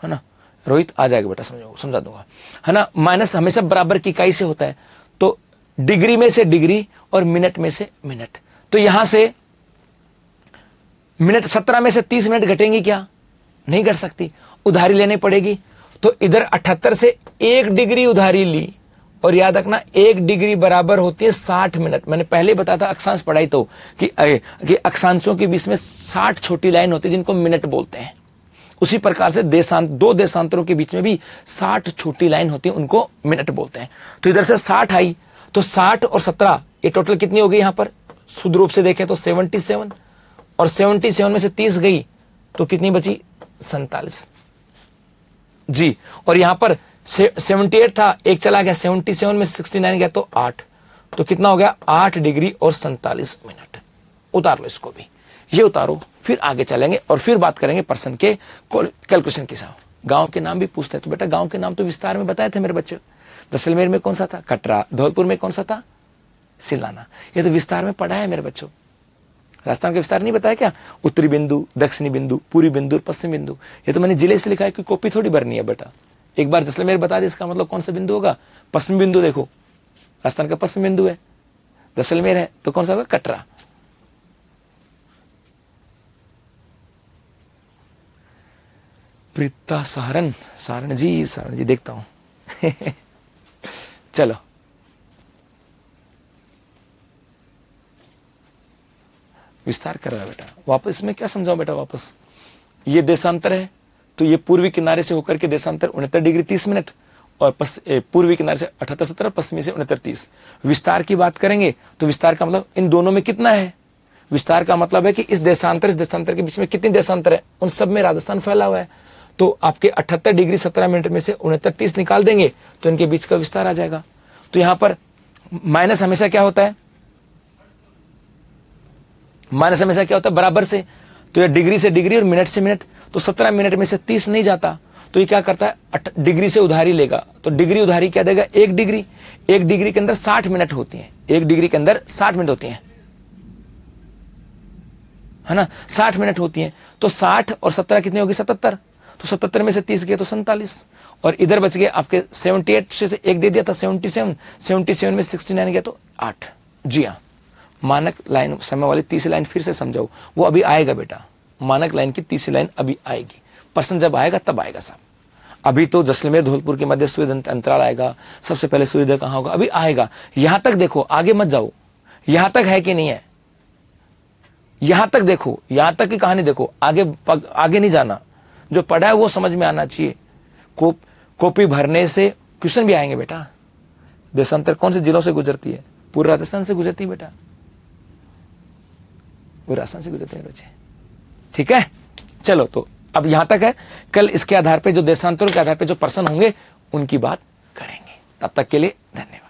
है ना रोहित? आ जाएगा बेटा, समझा दूंगा, है ना। माइनस हमेशा बराबर की इकाई से होता है। तो डिग्री में से डिग्री और मिनट में से मिनट। तो यहां से मिनट 17 में से 30 मिनट घटेंगी क्या? नहीं घट सकती, उधारी लेनी पड़ेगी। तो इधर 78 से 1 डिग्री उधारी ली, और याद रखना 1 डिग्री बराबर होती है 60 मिनट। मैंने पहले बताया था अक्षांश पढ़ाई तो कि अक्षांशों के बीच में 60 छोटी लाइन होती है जिनको मिनट बोलते हैं। उसी प्रकार से दो देशांतरों के बीच में भी 60 छोटी लाइन होती है, उनको मिनट बोलते हैं। तो इधर से 60 आई, तो 60 और 17 ये टोटल कितनी हो गई? यहां पर शुद्ध रूप से देखें तो 77, और 77 में से 30 गई तो कितनी बची? 47। जी, और यहां पर 78 था, एक चला गया, 77 में 69 गया तो 8, तो कितना हो गया? 8 डिग्री और 47 मिनट। उतार लो इसको भी, ये उतारो, फिर आगे चलेंगे और फिर बात करेंगे प्रश्न के कैलकुलेशन के साथ। गांव के नाम भी पूछते हैं, तो बेटा गांव के नाम तो विस्तार में बताए थे मेरे बच्चे। जैसलमेर में कौन सा था? कटरा। धौलपुर में कौन सा था? सिलाना। ये तो विस्तार में पढ़ा है मेरे बच्चों। राजस्थान का विस्तार नहीं बताया क्या? उत्तरी बिंदु, दक्षिणी बिंदु, पूर्वी बिंदु, पश्चिम बिंदु। ये तो मैंने जिले से लिखा है कि कॉपी थोड़ी भरनी है बेटा। एक बार जैसलमेर बता दे, इसका मतलब कौन सा बिंदु होगा? पश्चिम बिंदु। देखो राजस्थान का पश्चिम बिंदु है, जैसलमेर है, तो कौन सा होगा? कटरा। प्रीता सारण जी देखता हूं चलो विस्तार कर रहा है बेटा। वापस इसमें क्या समझाओ बेटा, वापस ये देशांतर है, तो ये पूर्वी किनारे से होकर के देशांतर 69 डिग्री 30 मिनट, और पूर्वी किनारे से 78 70, पश्चिमी से 69 30। विस्तार की बात करेंगे तो विस्तार का मतलब इन दोनों में कितना है, विस्तार का मतलब है कि इस देशांतर के बीच में कितनी देशांतर है, उन सब में राजस्थान फैला हुआ है। तो आपके 78 डिग्री 17 मिनट में से 69 30 निकाल देंगे तो इनके बीच का विस्तार आ जाएगा। तो यहां पर माइनस हमेशा क्या होता है, माइनस हमेशा क्या होता है, बराबर से। तो ये डिग्री से डिग्री और मिनट से मिनट, तो 17 मिनट में से 30 नहीं जाता, तो ये क्या करता है, डिग्री से उधारी लेगा। तो डिग्री उधारी क्या देगा, 1 डिग्री। 1 डिग्री के अंदर 60 मिनट होती हैं, 1 डिग्री के अंदर 60 मिनट होती हैं, है ना, 60 मिनट होती हैं। तो 60 और 17 कितनी होगी, 77। तो 77 में से 30 गए तो 47, और इधर बच गए आपके 78 से एक दे दिया था 77 में 69 गया तो 8। जी हाँ, मानक लाइन समय वाली तीसरी लाइन फिर से समझाओ, वो अभी आएगा बेटा, मानक लाइन की तीसरी लाइन अभी आएगी, प्रश्न जब आएगा तब आएगा साहब। अभी तो जैसलमेर धौलपुर के मध्य सूर्य अंतराल आएगा, सबसे पहले सूर्योदय कहां होगा, अभी आएगा। यहां तक देखो, आगे मत जाओ, यहां तक है कि नहीं है, यहां तक देखो, यहां तक की कहानी देखो, आगे नहीं जाना, जो पढ़ा है वो समझ में आना चाहिए। कॉपी भरने से क्वेश्चन भी आएंगे बेटा। देशांतर कौन से जिलों से गुजरती है, पूरे राजस्थान से गुजरती है बेटा, पूरे राजस्थान से गुजरते हैं बच्चे, ठीक है। चलो तो अब यहां तक है, कल इसके आधार पे जो देशांतरों के आधार पे जो प्रश्न होंगे उनकी बात करेंगे। तब तक के लिए धन्यवाद।